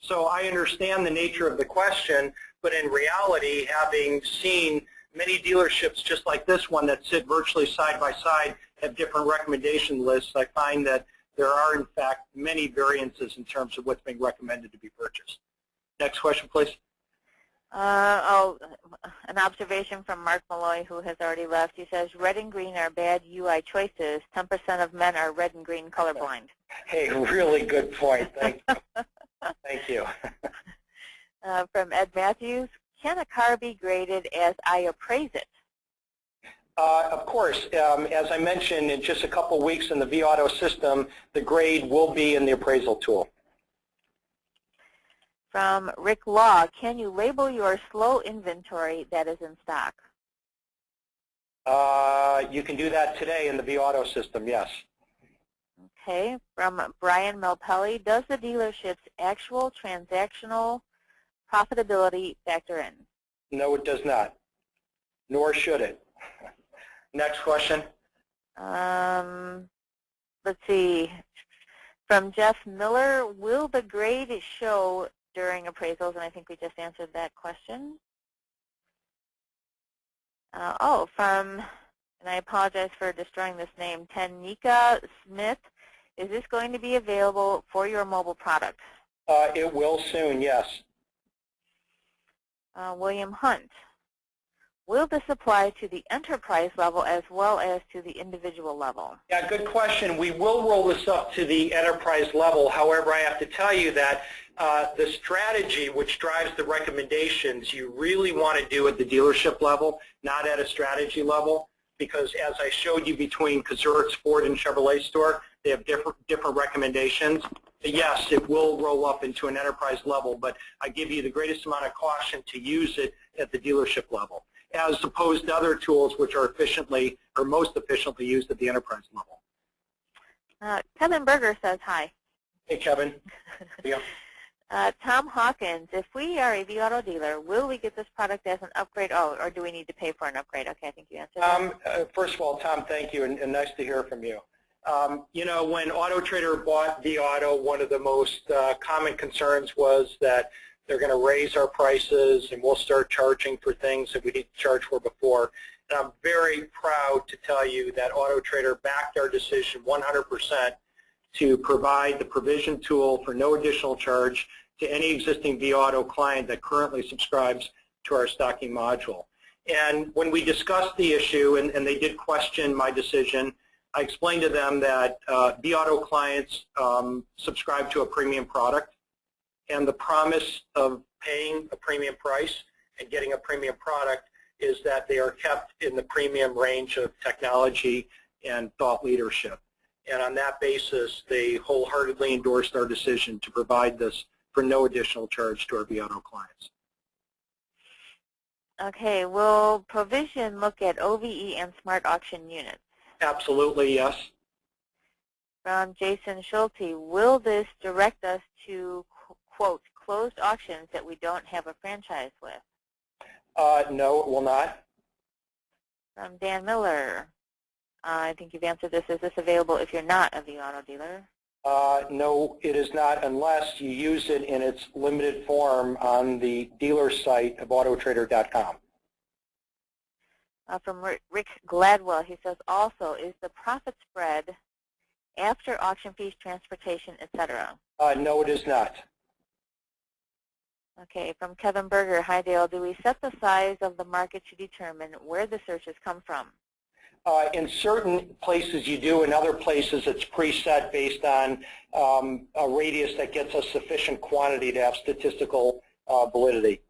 So I understand the nature of the question, but in reality, having seen many dealerships just like this one that sit virtually side by side, have different recommendation lists, I find that there are, in fact, many variances in terms of what's being recommended to be purchased. Next question, please. An observation from Mark Malloy, who has already left. He says, red and green are bad UI choices. 10% of men are red and green colorblind. Hey, really good point. Thank you. Thank you. From Ed Matthews, can a car be graded as I appraise it? Of course. As I mentioned, in just a couple weeks in the vAuto system, the grade will be in the appraisal tool. From Rick Law, can you label your slow inventory that is in stock? You can do that today in the vAuto system, yes. Okay. From Brian Melpelli, does the dealership's actual transactional profitability factor in? No, it does not, nor should it. Next question. Let's see. From Jeff Miller, will the grade show during appraisals? And I think we just answered that question. And I apologize for destroying this name, Tanika Smith, is this going to be available for your mobile product? It will soon, yes. William Hunt, will this apply to the enterprise level as well as to the individual level? Yeah, good question. We will roll this up to the enterprise level. However, I have to tell you that the strategy which drives the recommendations you really want to do at the dealership level, not at a strategy level, because as I showed you between Kazurik's Ford and Chevrolet store, they have different recommendations. Yes, it will roll up into an enterprise level, but I give you the greatest amount of caution to use it at the dealership level, as opposed to other tools which are efficiently or most efficiently used at the enterprise level. Kevin Berger says hi. Hey, Kevin. Yeah. Tom Hawkins, if we are a vAuto dealer, will we get this product as an upgrade, or do we need to pay for an upgrade? Okay, I think you answered that. First of all, Tom, thank you, and nice to hear from you. You know, when Auto Trader bought vAuto, one of the most common concerns was that they're going to raise our prices and we'll start charging for things that we didn't charge for before. And I'm very proud to tell you that Auto Trader backed our decision 100% to provide the provision tool for no additional charge to any existing vAuto client that currently subscribes to our stocking module. And when we discussed the issue, and they did question my decision, I explained to them that vAuto clients subscribe to a premium product, and the promise of paying a premium price and getting a premium product is that they are kept in the premium range of technology and thought leadership. And on that basis, they wholeheartedly endorsed our decision to provide this for no additional charge to our vAuto clients. Okay, will Provision look at OVE and Smart Auction units? Absolutely, yes. From Jason Schulte, will this direct us to, quote, closed auctions that we don't have a franchise with? No, it will not. From Dan Miller, I think you've answered this. Is this available if you're not a vAuto dealer? No, it is not unless you use it in its limited form on the dealer site of autotrader.com. From Rick Gladwell, he says also, is the profit spread after auction fees, transportation, etc.? No, it is not. Okay, from Kevin Berger, hi Dale, do we set the size of the market to determine where the searches come from? In certain places you do, in other places it's preset based on a radius that gets us sufficient quantity to have statistical validity.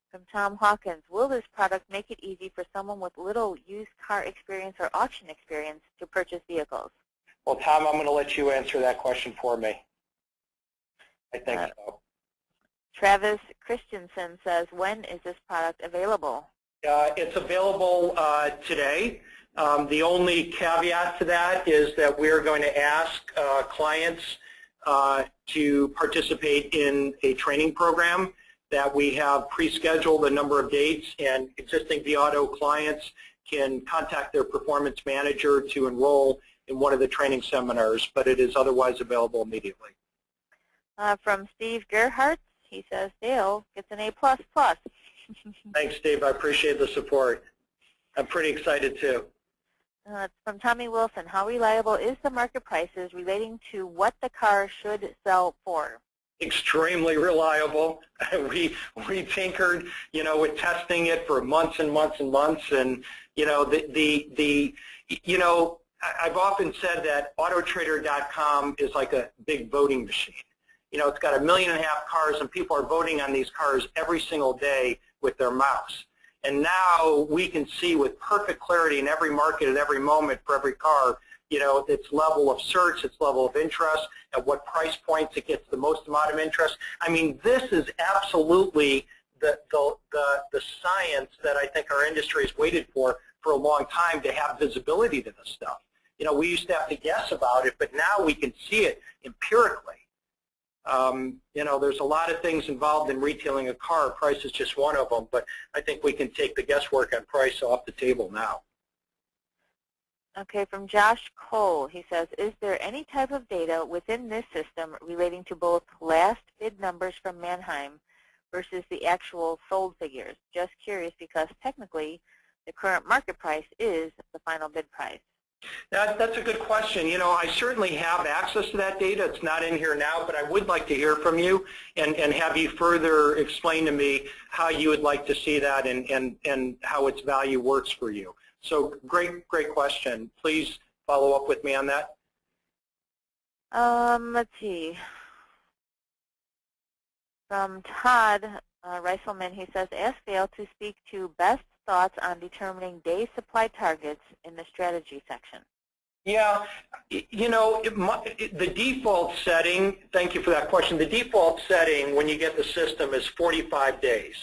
From Tom Hawkins, will this product make it easy for someone with little used car experience or auction experience to purchase vehicles? Well, Tom, I'm going to let you answer that question for me. I think so. Travis Christensen says, when is this product available? It's available today. The only caveat to that is that we're going to ask clients to participate in a training program that we have pre-scheduled a number of dates, and existing vAuto clients can contact their performance manager to enroll in one of the training seminars, but it is otherwise available immediately. From Steve Gerhardt, he says, Dale gets an A++. Thanks, Steve. I appreciate the support. I'm pretty excited, too. From Tommy Wilson, how reliable is the market prices relating to what the car should sell for? extremely reliable. we tinkered, with testing it for months and months and months, and I've often said that autotrader.com is like a big voting machine. It's got 1.5 million cars, and people are voting on these cars every single day with their mouse. And now we can see with perfect clarity in every market at every moment for every car, its level of search, its level of interest, at what price points it gets the most amount of interest. I mean, this is absolutely the science that I think our industry has waited for a long time, to have visibility to this stuff. We used to have to guess about it, but now we can see it empirically. There's a lot of things involved in retailing a car. Price is just one of them, but I think we can take the guesswork on price off the table now. Okay, from Josh Cole, he says, is there any type of data within this system relating to both last bid numbers from Manheim versus the actual sold figures? Just curious, because technically the current market price is the final bid price. That's a good question. I certainly have access to that data. It's not in here now, but I would like to hear from you and have you further explain to me how you would like to see that and how its value works for you. So great question. Please follow up with me on that. Let's see. From Todd Reiselman, he says, ask Dale to speak to best thoughts on determining day supply targets in the strategy section. Yeah, the default setting, thank you for that question, the default setting when you get the system is 45 days.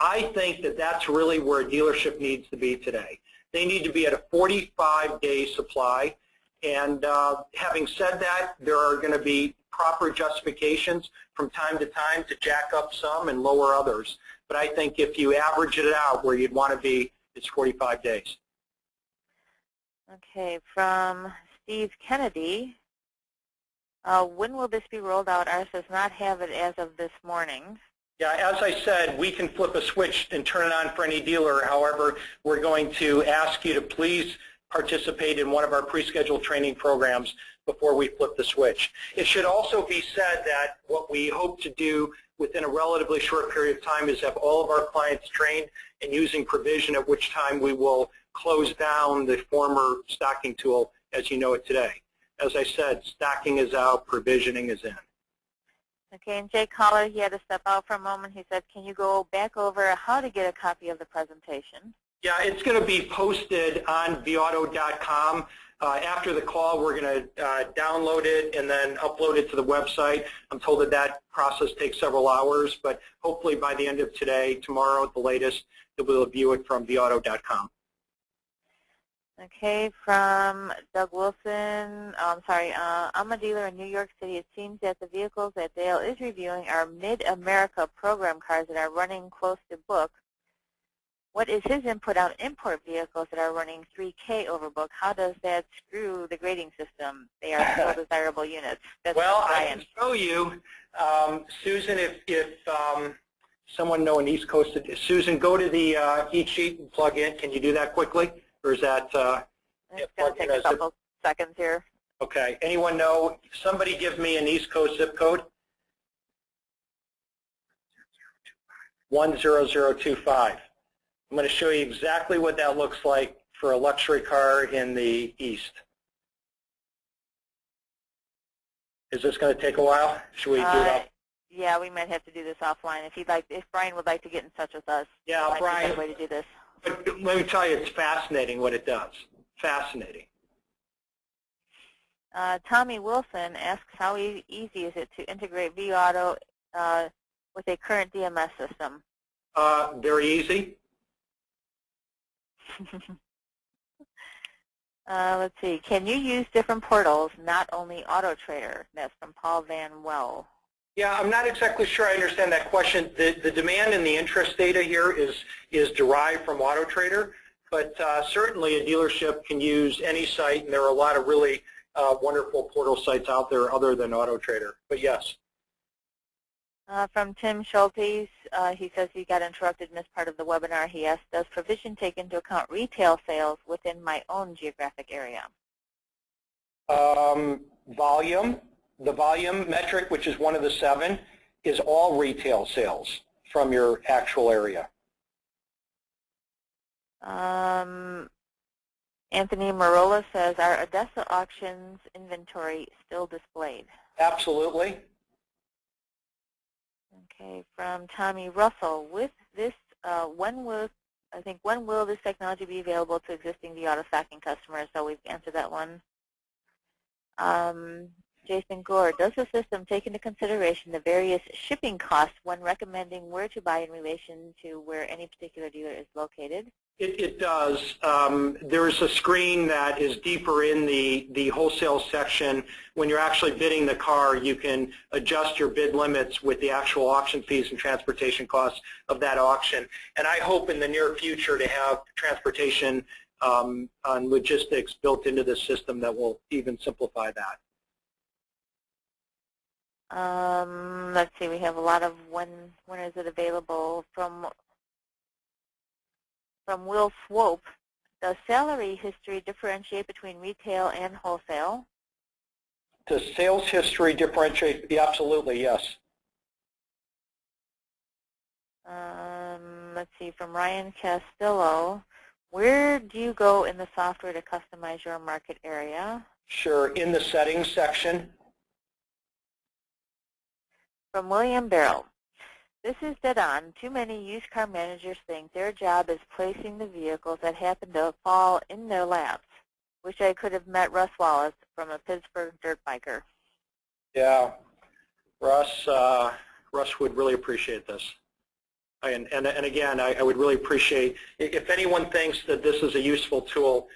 I think that that's really where a dealership needs to be today. They need to be at a 45-day supply, and having said that, there are going to be proper justifications from time to jack up some and lower others. But I think if you average it out where you'd want to be, it's 45 days. Okay, from Steve Kennedy, when will this be rolled out? Ours does not have it as of this morning. Yeah, as I said, we can flip a switch and turn it on for any dealer. However, we're going to ask you to please participate in one of our pre-scheduled training programs before we flip the switch. It should also be said that what we hope to do within a relatively short period of time is have all of our clients trained and using provision, at which time we will close down the former stocking tool as you know it today. As I said, stocking is out, provisioning is in. Okay, and Jay Collar, he had to step out for a moment. He said, can you go back over how to get a copy of the presentation? Yeah, it's going to be posted on vAuto.com. After the call, we're going to download it and then upload it to the website. I'm told that that process takes several hours, but hopefully by the end of today, tomorrow at the latest, you'll be able to view it from vAuto.com. Okay, from Doug Wilson, I'm a dealer in New York City. It seems that the vehicles that Dale is reviewing are mid-America program cars that are running close to book. What is his input on import vehicles that are running 3K over book? How does that screw the grading system? They are still desirable units. That's well, I can show you. Susan, if someone know an East Coast, Susan, go to the heat sheet and plug in. Can you do that quickly? Or is that it's going to take a couple seconds here. Okay. Anyone know? Somebody give me an East Coast zip code. 10025. I'm going to show you exactly what that looks like for a luxury car in the East. Is this going to take a while? Should we do it? Yeah, we might have to do this offline. If Brian would like to get in touch with us, yeah, Brian. Way to do this. But let me tell you, it's fascinating what it does. Fascinating. Tommy Wilson asks, how easy is it to integrate vAuto with a current DMS system? Very easy. Let's see. Can you use different portals, not only AutoTrader? That's from Paul Van Well. Yeah, I'm not exactly sure I understand that question. The demand and the interest data here is derived from AutoTrader, but certainly a dealership can use any site, and there are a lot of really wonderful portal sites out there other than AutoTrader. But yes. From Tim Schultes, he says he got interrupted in this part of the webinar. He asked, does provision take into account retail sales within my own geographic area? Volume. The volume metric, which is one of the 7, is all retail sales from your actual area? Anthony Marola says, are Odessa auctions inventory still displayed? Absolutely. Okay, from Tommy Russell, with this, when will this technology be available to existing vAuto stocking customers? So we've answered that one. Jason Gore, does the system take into consideration the various shipping costs when recommending where to buy in relation to where any particular dealer is located? It does. There's a screen that is deeper in the wholesale section. When you're actually bidding the car, you can adjust your bid limits with the actual auction fees and transportation costs of that auction. And I hope in the near future to have transportation on logistics built into the system that will even simplify that. Let's see, we have a lot of when is it available from Will Swope. Does salary history differentiate between retail and wholesale? Does sales history differentiate? Yeah, absolutely, yes. Let's see, from Ryan Castillo, where do you go in the software to customize your market area? Sure, in the settings section. From William Barrow, this is dead on. Too many used car managers think their job is placing the vehicles that happen to fall in their laps. Wish I could have met Russ Wallace from a Pittsburgh dirt biker. Yeah, Russ would really appreciate this. And again, I would really appreciate, if anyone thinks that this is a useful tool,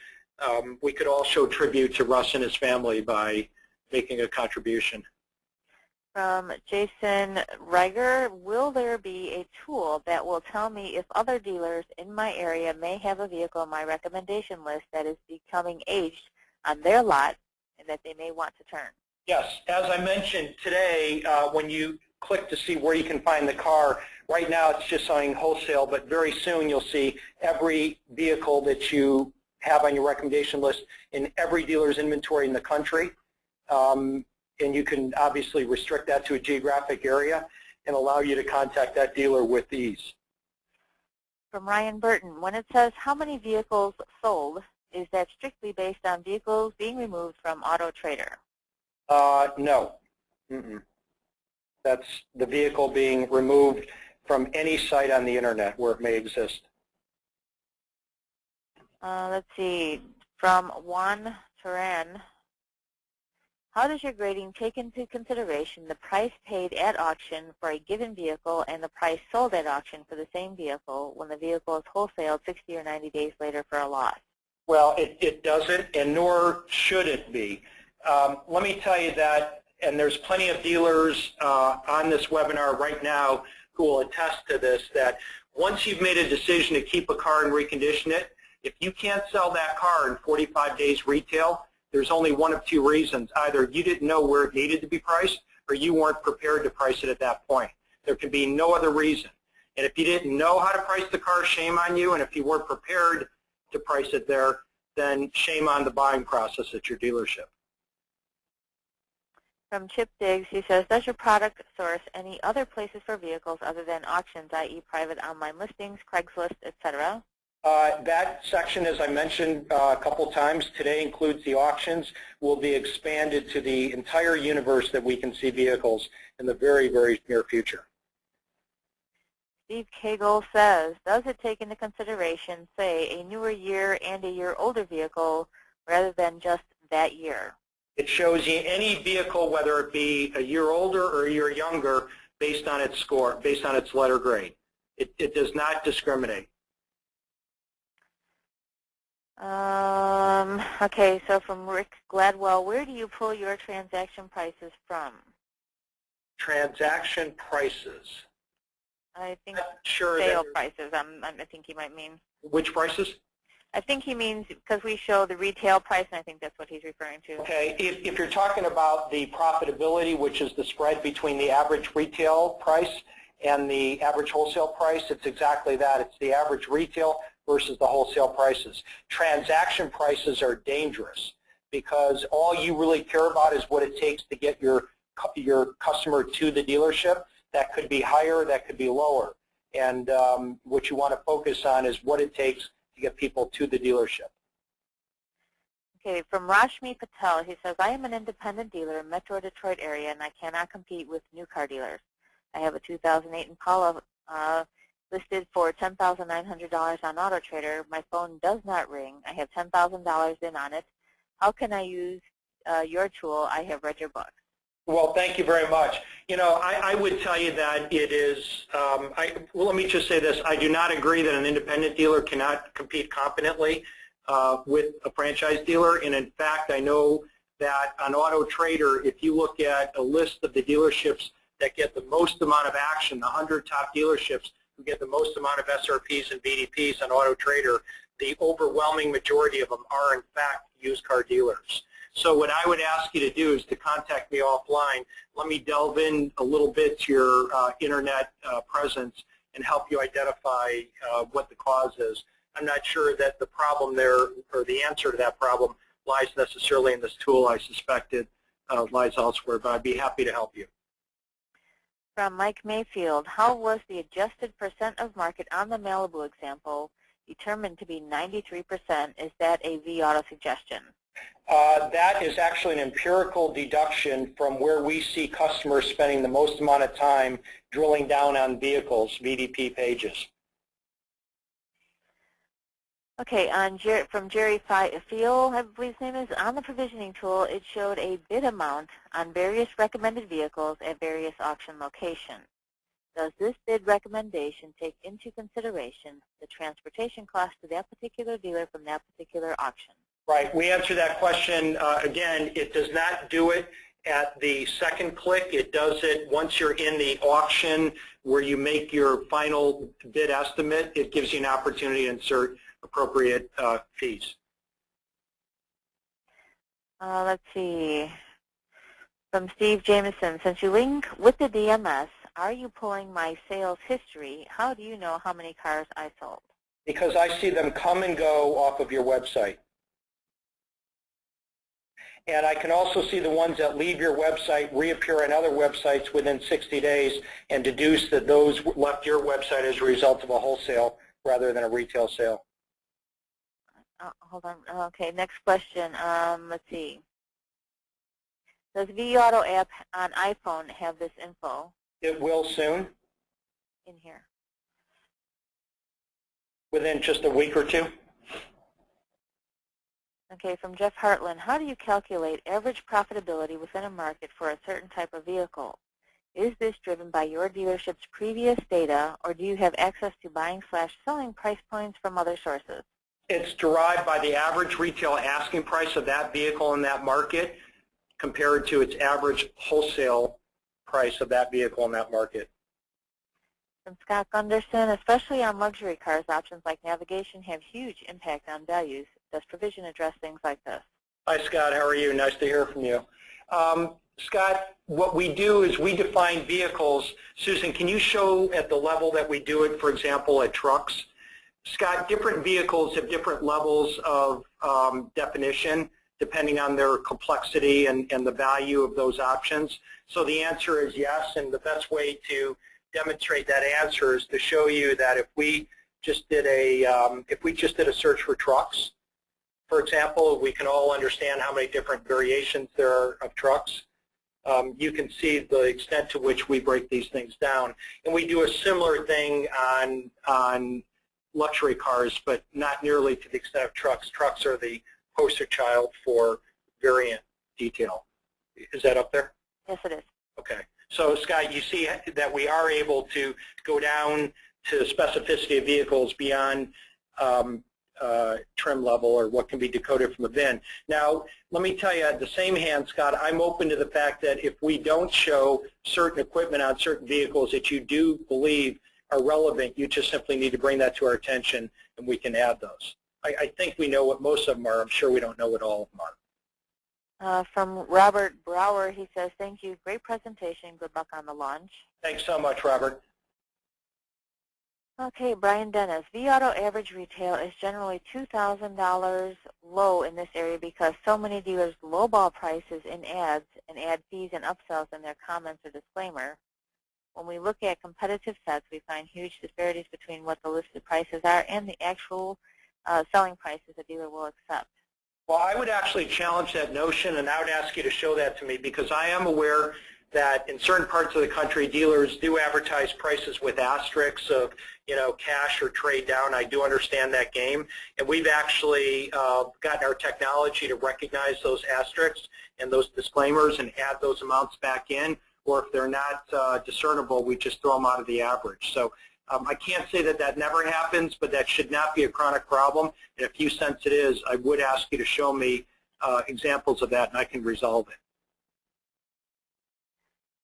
we could all show tribute to Russ and his family by making a contribution. From Jason Reiger, will there be a tool that will tell me if other dealers in my area may have a vehicle on my recommendation list that is becoming aged on their lot and that they may want to turn? Yes, as I mentioned today, when you click to see where you can find the car, right now it's just saying wholesale, but very soon you'll see every vehicle that you have on your recommendation list in every dealer's inventory in the country. And you can obviously restrict that to a geographic area and allow you to contact that dealer with ease. From Ryan Burton, when it says how many vehicles sold, is that strictly based on vehicles being removed from Auto Trader? No. That's the vehicle being removed from any site on the internet where it may exist. Let's see, from Juan Turan, how does your grading take into consideration the price paid at auction for a given vehicle and the price sold at auction for the same vehicle when the vehicle is wholesaled 60 or 90 days later for a loss? Well, it doesn't, and nor should it be. Let me tell you that, and there's plenty of dealers on this webinar right now who will attest to this, that once you've made a decision to keep a car and recondition it, if you can't sell that car in 45 days retail, there's only one of two reasons. Either you didn't know where it needed to be priced or you weren't prepared to price it at that point. There can be no other reason. And if you didn't know how to price the car, shame on you. And if you weren't prepared to price it there, then shame on the buying process at your dealership. From Chip Diggs, he says, does your product source any other places for vehicles other than auctions, i.e. private online listings, Craigslist, etc.? That section, as I mentioned a couple times today, includes the auctions. Will be expanded to the entire universe that we can see vehicles in the very, very near future. Steve Cagle says, does it take into consideration, say, a newer year and a year older vehicle rather than just that year? It shows you any vehicle, whether it be a year older or a year younger, based on its score, based on its letter grade. It does not discriminate. Okay, so from Rick Gladwell, where do you pull your transaction prices from? Transaction prices. I think sure sale prices, I think he might mean. Which prices? I think he means because we show the retail price, and I think that's what he's referring to. Okay, if you're talking about the profitability, which is the spread between the average retail price and the average wholesale price, it's exactly that. It's the average retail versus the wholesale prices. Transaction prices are dangerous because all you really care about is what it takes to get your customer to the dealership. That could be higher, that could be lower. And what you want to focus on is what it takes to get people to the dealership. Okay, from Rashmi Patel, he says, I am an independent dealer in Metro Detroit area and I cannot compete with new car dealers. I have a 2008 Impala listed for $10,900 on AutoTrader. My phone does not ring. I have $10,000 in on it. How can I use your tool? I have read your book. Well, thank you very much. You know, I would tell you that it is, well, let me just say this. I do not agree that an independent dealer cannot compete competently with a franchise dealer. And in fact, I know that on AutoTrader, if you look at a list of the dealerships that get the most amount of action, the 100 top dealerships who get the most amount of SRPs and BDPs on AutoTrader, the overwhelming majority of them are in fact used car dealers. So what I would ask you to do is to contact me offline. Let me delve in a little bit to your internet presence and help you identify what the cause is. I'm not sure that the problem there, or the answer to that problem, lies necessarily in this tool. I suspect it lies elsewhere, but I'd be happy to help you. From Mike Mayfield, how was the adjusted percent of market on the Malibu example determined to be 93%? Is that a vAuto suggestion? That is actually an empirical deduction from where we see customers spending the most amount of time drilling down on vehicles, VDP pages. Okay, from Jerry Fiel, I believe his name is, on the provisioning tool, it showed a bid amount on various recommended vehicles at various auction locations. Does this bid recommendation take into consideration the transportation cost to that particular dealer from that particular auction? Right. We answer that question. Again, it does not do it at the second click. It does it once you're in the auction where you make your final bid estimate. It gives you an opportunity to insert appropriate fees. Let's see. From Steve Jameson, since you link with the DMS, are you pulling my sales history? How do you know how many cars I sold? Because I see them come and go off of your website. And I can also see the ones that leave your website, reappear on other websites within 60 days, and deduce that those left your website as a result of a wholesale rather than a retail sale. Hold on. Okay, next question. Let's see. Does vAuto app on iPhone have this info? It will soon. In here. Within just a week or two. Okay, from Jeff Hartland, how do you calculate average profitability within a market for a certain type of vehicle? Is this driven by your dealership's previous data, or do you have access to buying/selling price points from other sources? It's derived by the average retail asking price of that vehicle in that market compared to its average wholesale price of that vehicle in that market. From Scott Gunderson, especially on luxury cars, options like navigation have huge impact on values. Does provision address things like this? Hi, Scott. How are you? Nice to hear from you. Scott, what we do is we define vehicles. Susan, can you show at the level that we do it, for example, at trucks? Scott, different vehicles have different levels of definition depending on their complexity and the value of those options. So the answer is yes, and the best way to demonstrate that answer is to show you that if we just did a search for trucks, for example, we can all understand how many different variations there are of trucks. You can see the extent to which we break these things down. And we do a similar thing on luxury cars, but not nearly to the extent of trucks. Trucks are the poster child for variant detail. Is that up there? Yes, it is. Okay. So, Scott, you see that we are able to go down to specificity of vehicles beyond trim level or what can be decoded from a VIN. Now, let me tell you, at the same hand, Scott, I'm open to the fact that if we don't show certain equipment on certain vehicles that you do believe are relevant, you just simply need to bring that to our attention and we can add those. I think we know what most of them are. I'm sure we don't know what all of them are. From Robert Brower, he says, thank you. Great presentation. Good luck on the launch. Thanks so much, Robert. Okay, Brian Dennis. vAuto average retail is generally $2,000 low in this area because so many dealers lowball prices in ads and add fees and upsells in their comments or disclaimer. When we look at competitive sets, we find huge disparities between what the listed prices are and the actual selling prices a dealer will accept. Well, I would actually challenge that notion, and I would ask you to show that to me, because I am aware that in certain parts of the country, dealers do advertise prices with asterisks of, cash or trade down. I do understand that game, and we've actually gotten our technology to recognize those asterisks and those disclaimers and add those amounts back in, or if they're not discernible, we just throw them out of the average. So I can't say that that never happens, but that should not be a chronic problem. And if you sense it is, I would ask you to show me examples of that, and I can resolve it.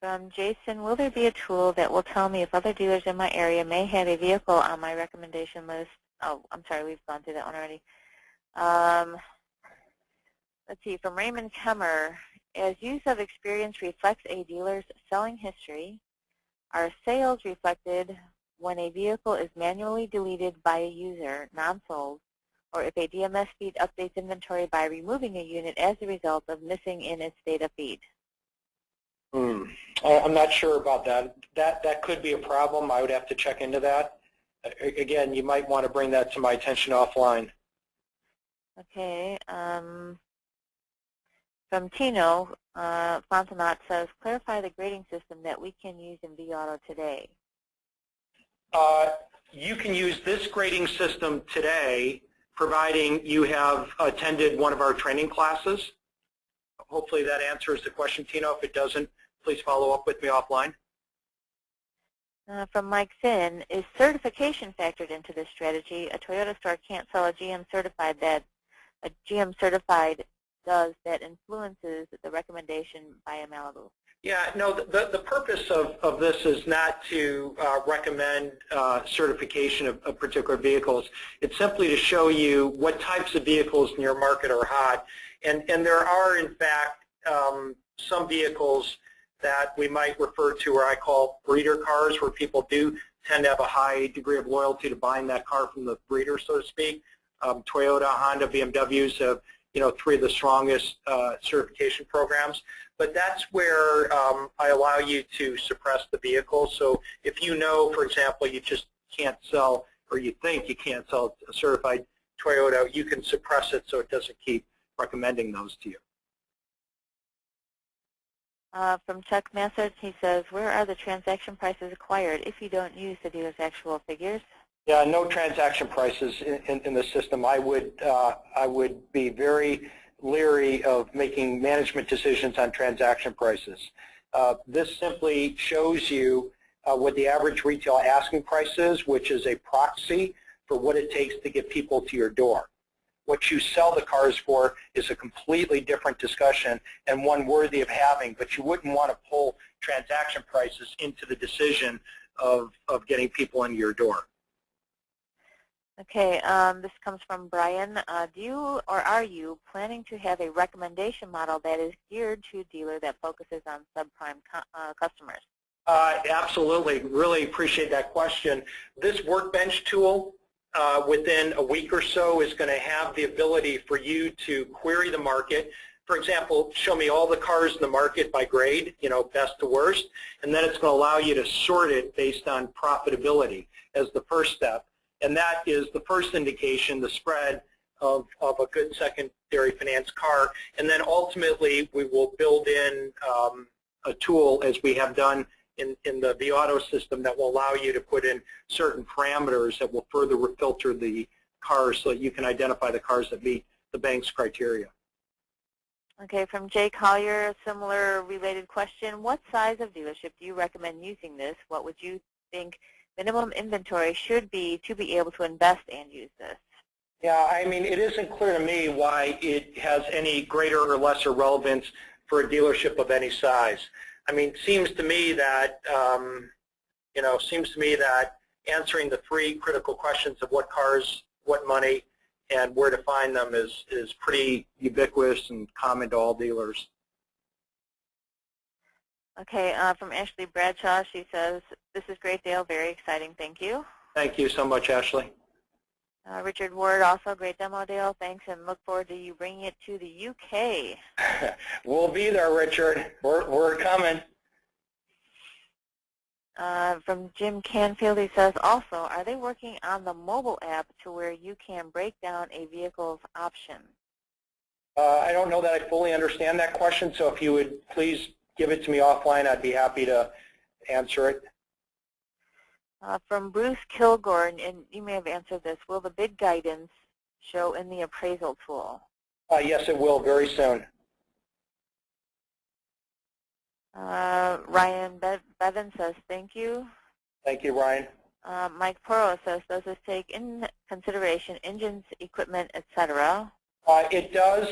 From Jason, will there be a tool that will tell me if other dealers in my area may have a vehicle on my recommendation list? Oh, I'm sorry, we've gone through that one already. Let's see, from Raymond Kemmer, as use of experience reflects a dealer's selling history, are sales reflected when a vehicle is manually deleted by a user, non-sold, or if a DMS feed updates inventory by removing a unit as a result of missing in its data feed? I'm not sure about that. That could be a problem. I would have to check into that. Again, you might want to bring that to my attention offline. Okay. From Tino, Fontenot says, clarify the grading system that we can use in vAuto today. You can use this grading system today, providing you have attended one of our training classes. Hopefully that answers the question, Tino. If it doesn't, please follow up with me offline. From Mike Finn, is certification factored into this strategy? A Toyota store can't sell a GM certified does that influences the recommendation by a Malibu? Yeah, no, the purpose of this is not to recommend certification of particular vehicles. It's simply to show you what types of vehicles in your market are hot. And there are, in fact, some vehicles that we might refer to, or I call breeder cars, where people do tend to have a high degree of loyalty to buying that car from the breeder, so to speak. Toyota, Honda, BMWs have, three of the strongest certification programs. But that's where I allow you to suppress the vehicle. So if you know, for example, you just can't sell, or you think you can't sell a certified Toyota, you can suppress it so it doesn't keep recommending those to you. From Chuck Massard, he says, where are the transaction prices acquired if you don't use the dealer's actual figures? Yeah, no transaction prices in the system. I would be very leery of making management decisions on transaction prices. This simply shows you what the average retail asking price is, which is a proxy for what it takes to get people to your door. What you sell the cars for is a completely different discussion and one worthy of having, but you wouldn't want to pull transaction prices into the decision of getting people into your door. Okay, this comes from Brian. Do you or are you planning to have a recommendation model that is geared to a dealer that focuses on subprime customers? Absolutely. Really appreciate that question. This workbench tool within a week or so is going to have the ability for you to query the market. For example, show me all the cars in the market by grade, best to worst, and then it's going to allow you to sort it based on profitability as the first step. And that is the first indication, the spread of a good secondary finance car. And then ultimately, we will build in a tool, as we have done in the vAuto system, that will allow you to put in certain parameters that will further filter the cars so that you can identify the cars that meet the bank's criteria. Okay, from Jay Collier, a similar related question. What size of dealership do you recommend using this? What would you think minimum inventory should be to be able to invest and use this? Yeah, I mean, it isn't clear to me why it has any greater or lesser relevance for a dealership of any size. I mean, it seems to me that, answering the three critical questions of what cars, what money, and where to find them is pretty ubiquitous and common to all dealers. Okay, from Ashley Bradshaw, she says, this is great, Dale, very exciting, thank you. Thank you so much, Ashley. Richard Ward, also great demo, Dale, thanks, and look forward to you bringing it to the UK. We'll be there, Richard. We're coming. From Jim Canfield, he says, also, are they working on the mobile app to where you can break down a vehicle's option? I don't know that I fully understand that question, so if you would please give it to me offline, I'd be happy to answer it. From Bruce Kilgore, and you may have answered this, will the bid guidance show in the appraisal tool? Yes, it will very soon. Ryan Bevan says, thank you. Thank you, Ryan. Mike Porro says, does this take in consideration engines, equipment, etc.? It does.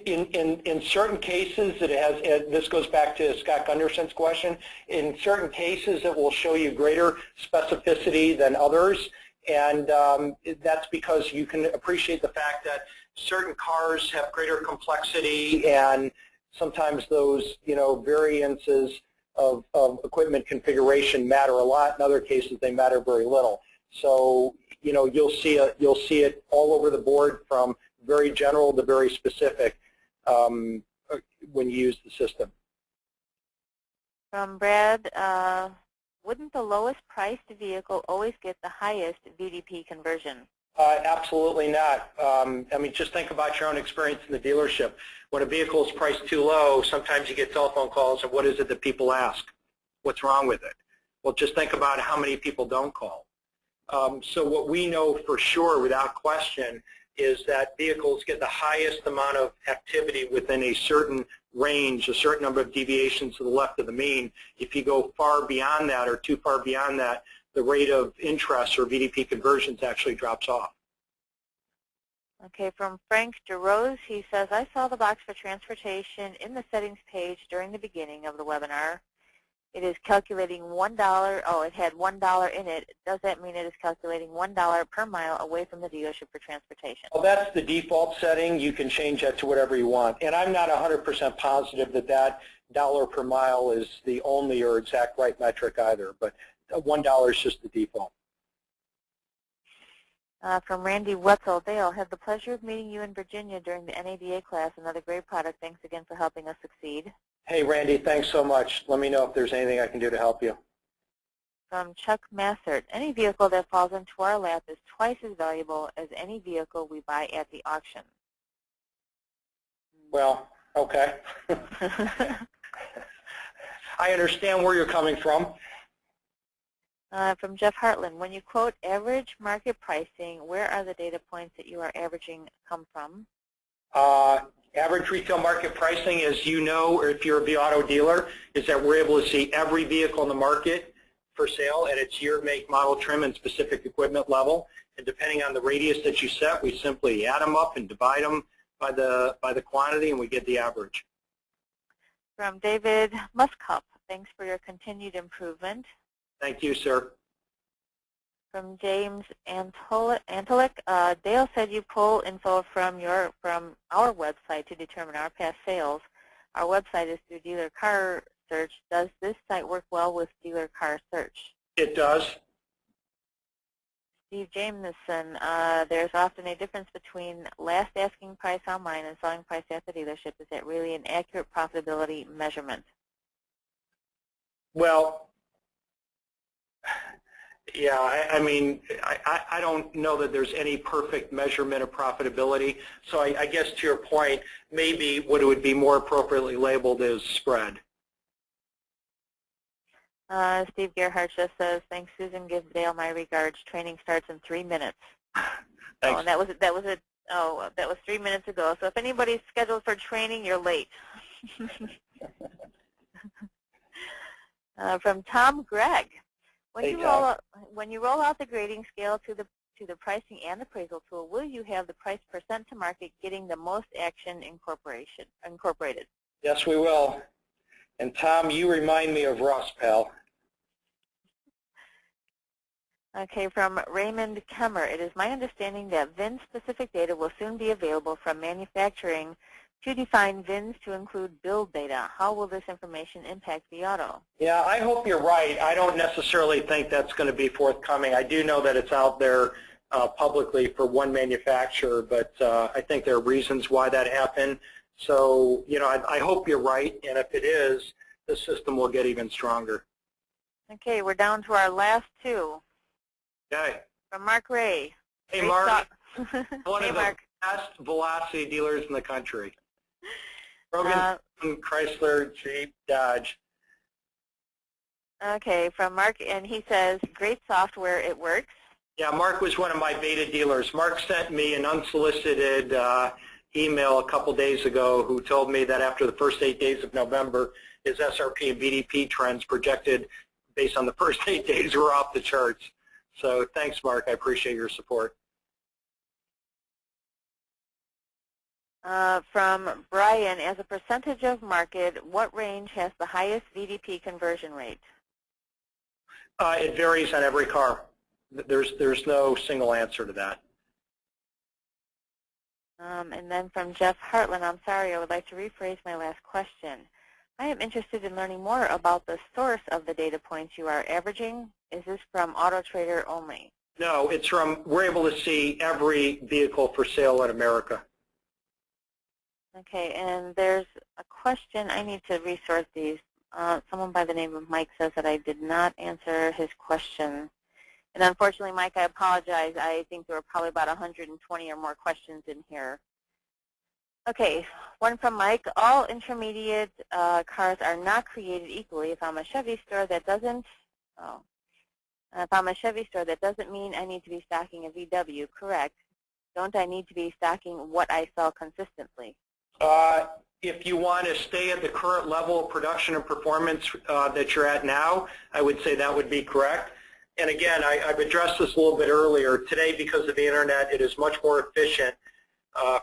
In certain cases, it has. This goes back to Scott Gunderson's question. In certain cases, it will show you greater specificity than others, and that's because you can appreciate the fact that certain cars have greater complexity, and sometimes those variances of equipment configuration matter a lot. In other cases, they matter very little. So you'll see it all over the board, from very general to very specific when you use the system. From Brad, wouldn't the lowest priced vehicle always get the highest VDP conversion? Absolutely not. I mean, just think about your own experience in the dealership. When a vehicle is priced too low, sometimes you get telephone calls, and what is it that people ask? What's wrong with it? Well, just think about how many people don't call. So what we know for sure, without question, is that vehicles get the highest amount of activity within a certain range, a certain number of deviations to the left of the mean. If you go far beyond that or too far beyond that, the rate of interest or VDP conversions actually drops off. Okay, from Frank DeRose, he says, I saw the box for transportation in the settings page during the beginning of the webinar. It is calculating $1. Oh, it had $1 in it. Does that mean it is calculating $1 per mile away from the dealership for transportation? Well, that's the default setting. You can change that to whatever you want. And I'm not 100% positive that that dollar per mile is the only or exact right metric either, but $1 is just the default. From Randy Wetzel, Dale, had the pleasure of meeting you in Virginia during the NADA class. Another great product. Thanks again for helping us succeed. Hey, Randy, thanks so much. Let me know if there's anything I can do to help you. From Chuck Massert, any vehicle that falls into our lap is twice as valuable as any vehicle we buy at the auction. Well, okay. I understand where you're coming from. From Jeff Hartland, when you quote average market pricing, where are the data points that you are averaging come from? Average retail market pricing, as you know, or if you're a vAuto dealer, is that we're able to see every vehicle in the market for sale at its year, make, model, trim, and specific equipment level. And depending on the radius that you set, we simply add them up and divide them by the quantity, and we get the average. From David Muscup, thanks for your continued improvement. Thank you, sir. From James Antelik, Dale said you pull info from our website to determine our past sales. Our website is through Dealer Car Search. Does this site work well with Dealer Car Search? It does. Steve Jameson, there's often a difference between last asking price online and selling price at the dealership. Is that really an accurate profitability measurement? Well, yeah, I mean, I don't know that there's any perfect measurement of profitability. So I guess to your point, maybe what it would be more appropriately labeled is spread. Steve Gerhardt just says, thanks, Susan. Give Dale my regards. Training starts in 3 minutes. Thanks. Oh, and that was 3 minutes ago. So if anybody's scheduled for training, you're late. From Tom Gregg. When you roll out the grading scale to the pricing and appraisal tool, will you have the price percent to market getting the most action incorporated? Yes, we will. And Tom, you remind me of Russ, pal. Okay, from Raymond Kemmer, it is my understanding that VIN-specific data will soon be available from manufacturing to define VINs to include build data. How will this information impact vAuto? Yeah, I hope you're right. I don't necessarily think that's going to be forthcoming. I do know that it's out there publicly for one manufacturer, but I think there are reasons why that happened. So, I hope you're right, and if it is, the system will get even stronger. Okay, we're down to our last two. Okay. From Mark Ray. Hey, Mark. One Hey, of the Mark. best velocity dealers in the country. Rogan, Chrysler, Jeep, Dodge. Okay, from Mark, and he says, great software, it works. Yeah, Mark was one of my beta dealers. Mark sent me an unsolicited email a couple days ago who told me that after the first 8 days of November, his SRP and BDP trends projected based on the first 8 days were off the charts. So thanks, Mark. I appreciate your support. From Brian, as a percentage of market, what range has the highest VDP conversion rate? It varies on every car. There's no single answer to that. And then from Jeff Hartland, I'm sorry, I would like to rephrase my last question. I am interested in learning more about the source of the data points you are averaging. Is this from AutoTrader only? No, it's from, we're able to see every vehicle for sale in America. Okay, and there's a question. I need to resort these. Someone by the name of Mike says that I did not answer his question. And unfortunately, Mike, I apologize. I think there were probably about 120 or more questions in here. Okay, one from Mike. All intermediate cars are not created equally. If I'm a Chevy store, that doesn't. If I'm a Chevy store, that doesn't mean I need to be stocking a VW. Correct? Don't I need to be stocking what I sell consistently? If you want to stay at the current level of production and performance that you're at now, I would say that would be correct. And again, I've addressed this a little bit earlier. Today, because of the internet, it is much more efficient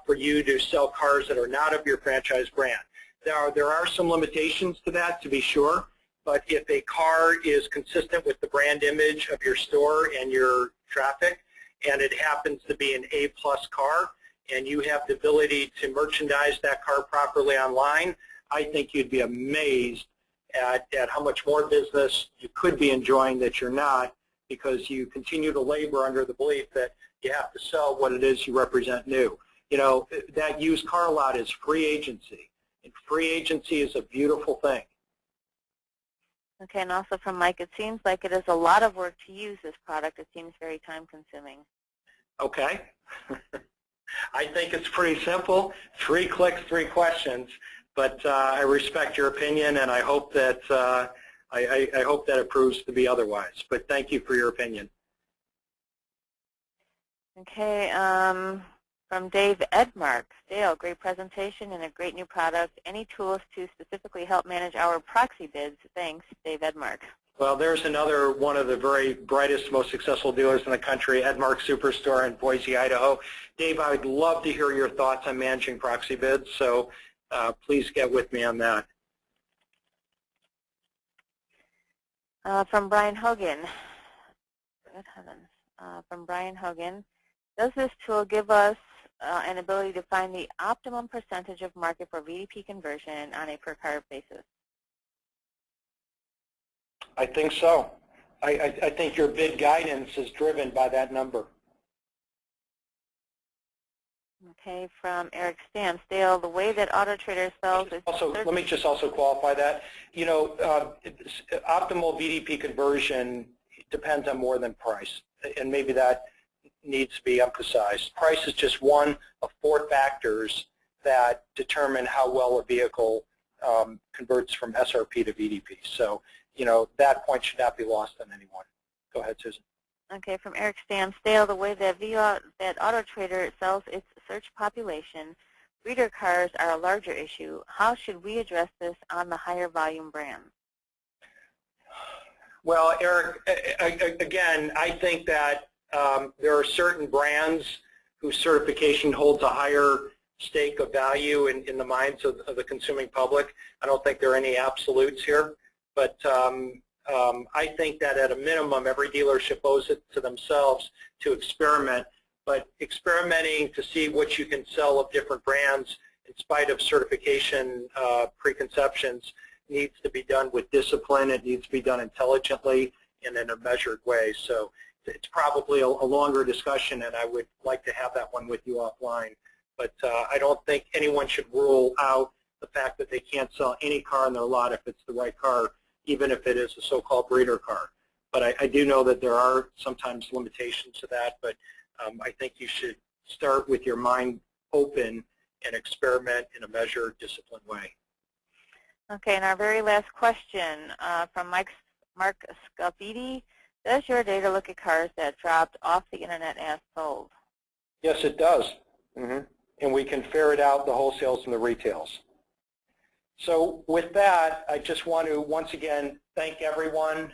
for you to sell cars that are not of your franchise brand. There are some limitations to that, to be sure, but if a car is consistent with the brand image of your store and your traffic, and it happens to be an A-plus car, and you have the ability to merchandise that car properly online, I think you'd be amazed at how much more business you could be enjoying that you're not, because you continue to labor under the belief that you have to sell what it is you represent new. You know, that used car lot is free agency, and free agency is a beautiful thing. Okay, and also from Mike, it seems like it is a lot of work to use this product. It seems very time-consuming. Okay. I think it's pretty simple. 3 clicks, 3 questions. But I respect your opinion, and I hope that I hope that it proves to be otherwise. But thank you for your opinion. Okay, from Dave Edmark. Dale, great presentation and a great new product. Any tools to specifically help manage our proxy bids? Thanks, Dave Edmark. Well, there's another one of the very brightest, most successful dealers in the country, Edmark Superstore in Boise, Idaho. Dave, I would love to hear your thoughts on managing proxy bids, so please get with me on that. From Brian Hogan. Good heavens. From Brian Hogan. Does this tool give us an ability to find the optimum percentage of market for VDP conversion on a per-car basis? I think so. I think your bid guidance is driven by that number. Okay, from Eric Stamps. Dale, the way that AutoTrader sells is... Let me just also qualify that. You know, optimal VDP conversion depends on more than price, and maybe that needs to be emphasized. Price is just one of 4 factors that determine how well a vehicle converts from SRP to VDP. So, you know, that point should not be lost on anyone. Go ahead, Susan. Okay, from Eric Stamps. Dale, the way that AutoTrader sells its search population, breeder cars are a larger issue. How should we address this on the higher volume brands? Well, Eric, again, I think that there are certain brands whose certification holds a higher stake of value in the minds of the consuming public. I don't think there are any absolutes here, but I think that at a minimum, every dealership owes it to themselves to experiment, but experimenting to see what you can sell of different brands in spite of certification preconceptions needs to be done with discipline. It needs to be done intelligently and in a measured way. So it's probably a longer discussion, and I would like to have that one with you offline. But I don't think anyone should rule out the fact that they can't sell any car in their lot if it's the right car. even if it is a so-called breeder car. But I do know that there are sometimes limitations to that, but I think you should start with your mind open and experiment in a measured, disciplined way. Okay, and our very last question from Mark Scalpidi. Does your data look at cars that dropped off the internet as sold? Yes, it does. And we can ferret out the wholesales and the retails. So with that, I just want to once again thank everyone,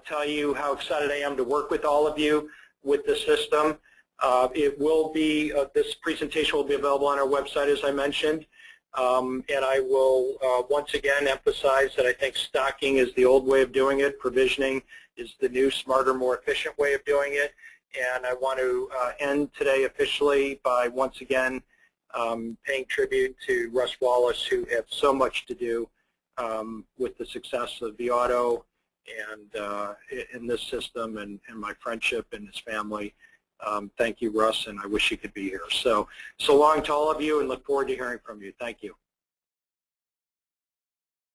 tell you how excited I am to work with all of you with the system. It will be, this presentation will be available on our website, as I mentioned. And I will once again emphasize that I think stocking is the old way of doing it. Provisioning is the new, smarter, more efficient way of doing it. And I want to end today officially by once again paying tribute to Russ Wallace, who had so much to do with the success of vAuto and in this system, and my friendship and his family. Thank you, Russ, and I wish you could be here. So long to all of you, and look forward to hearing from you. Thank you.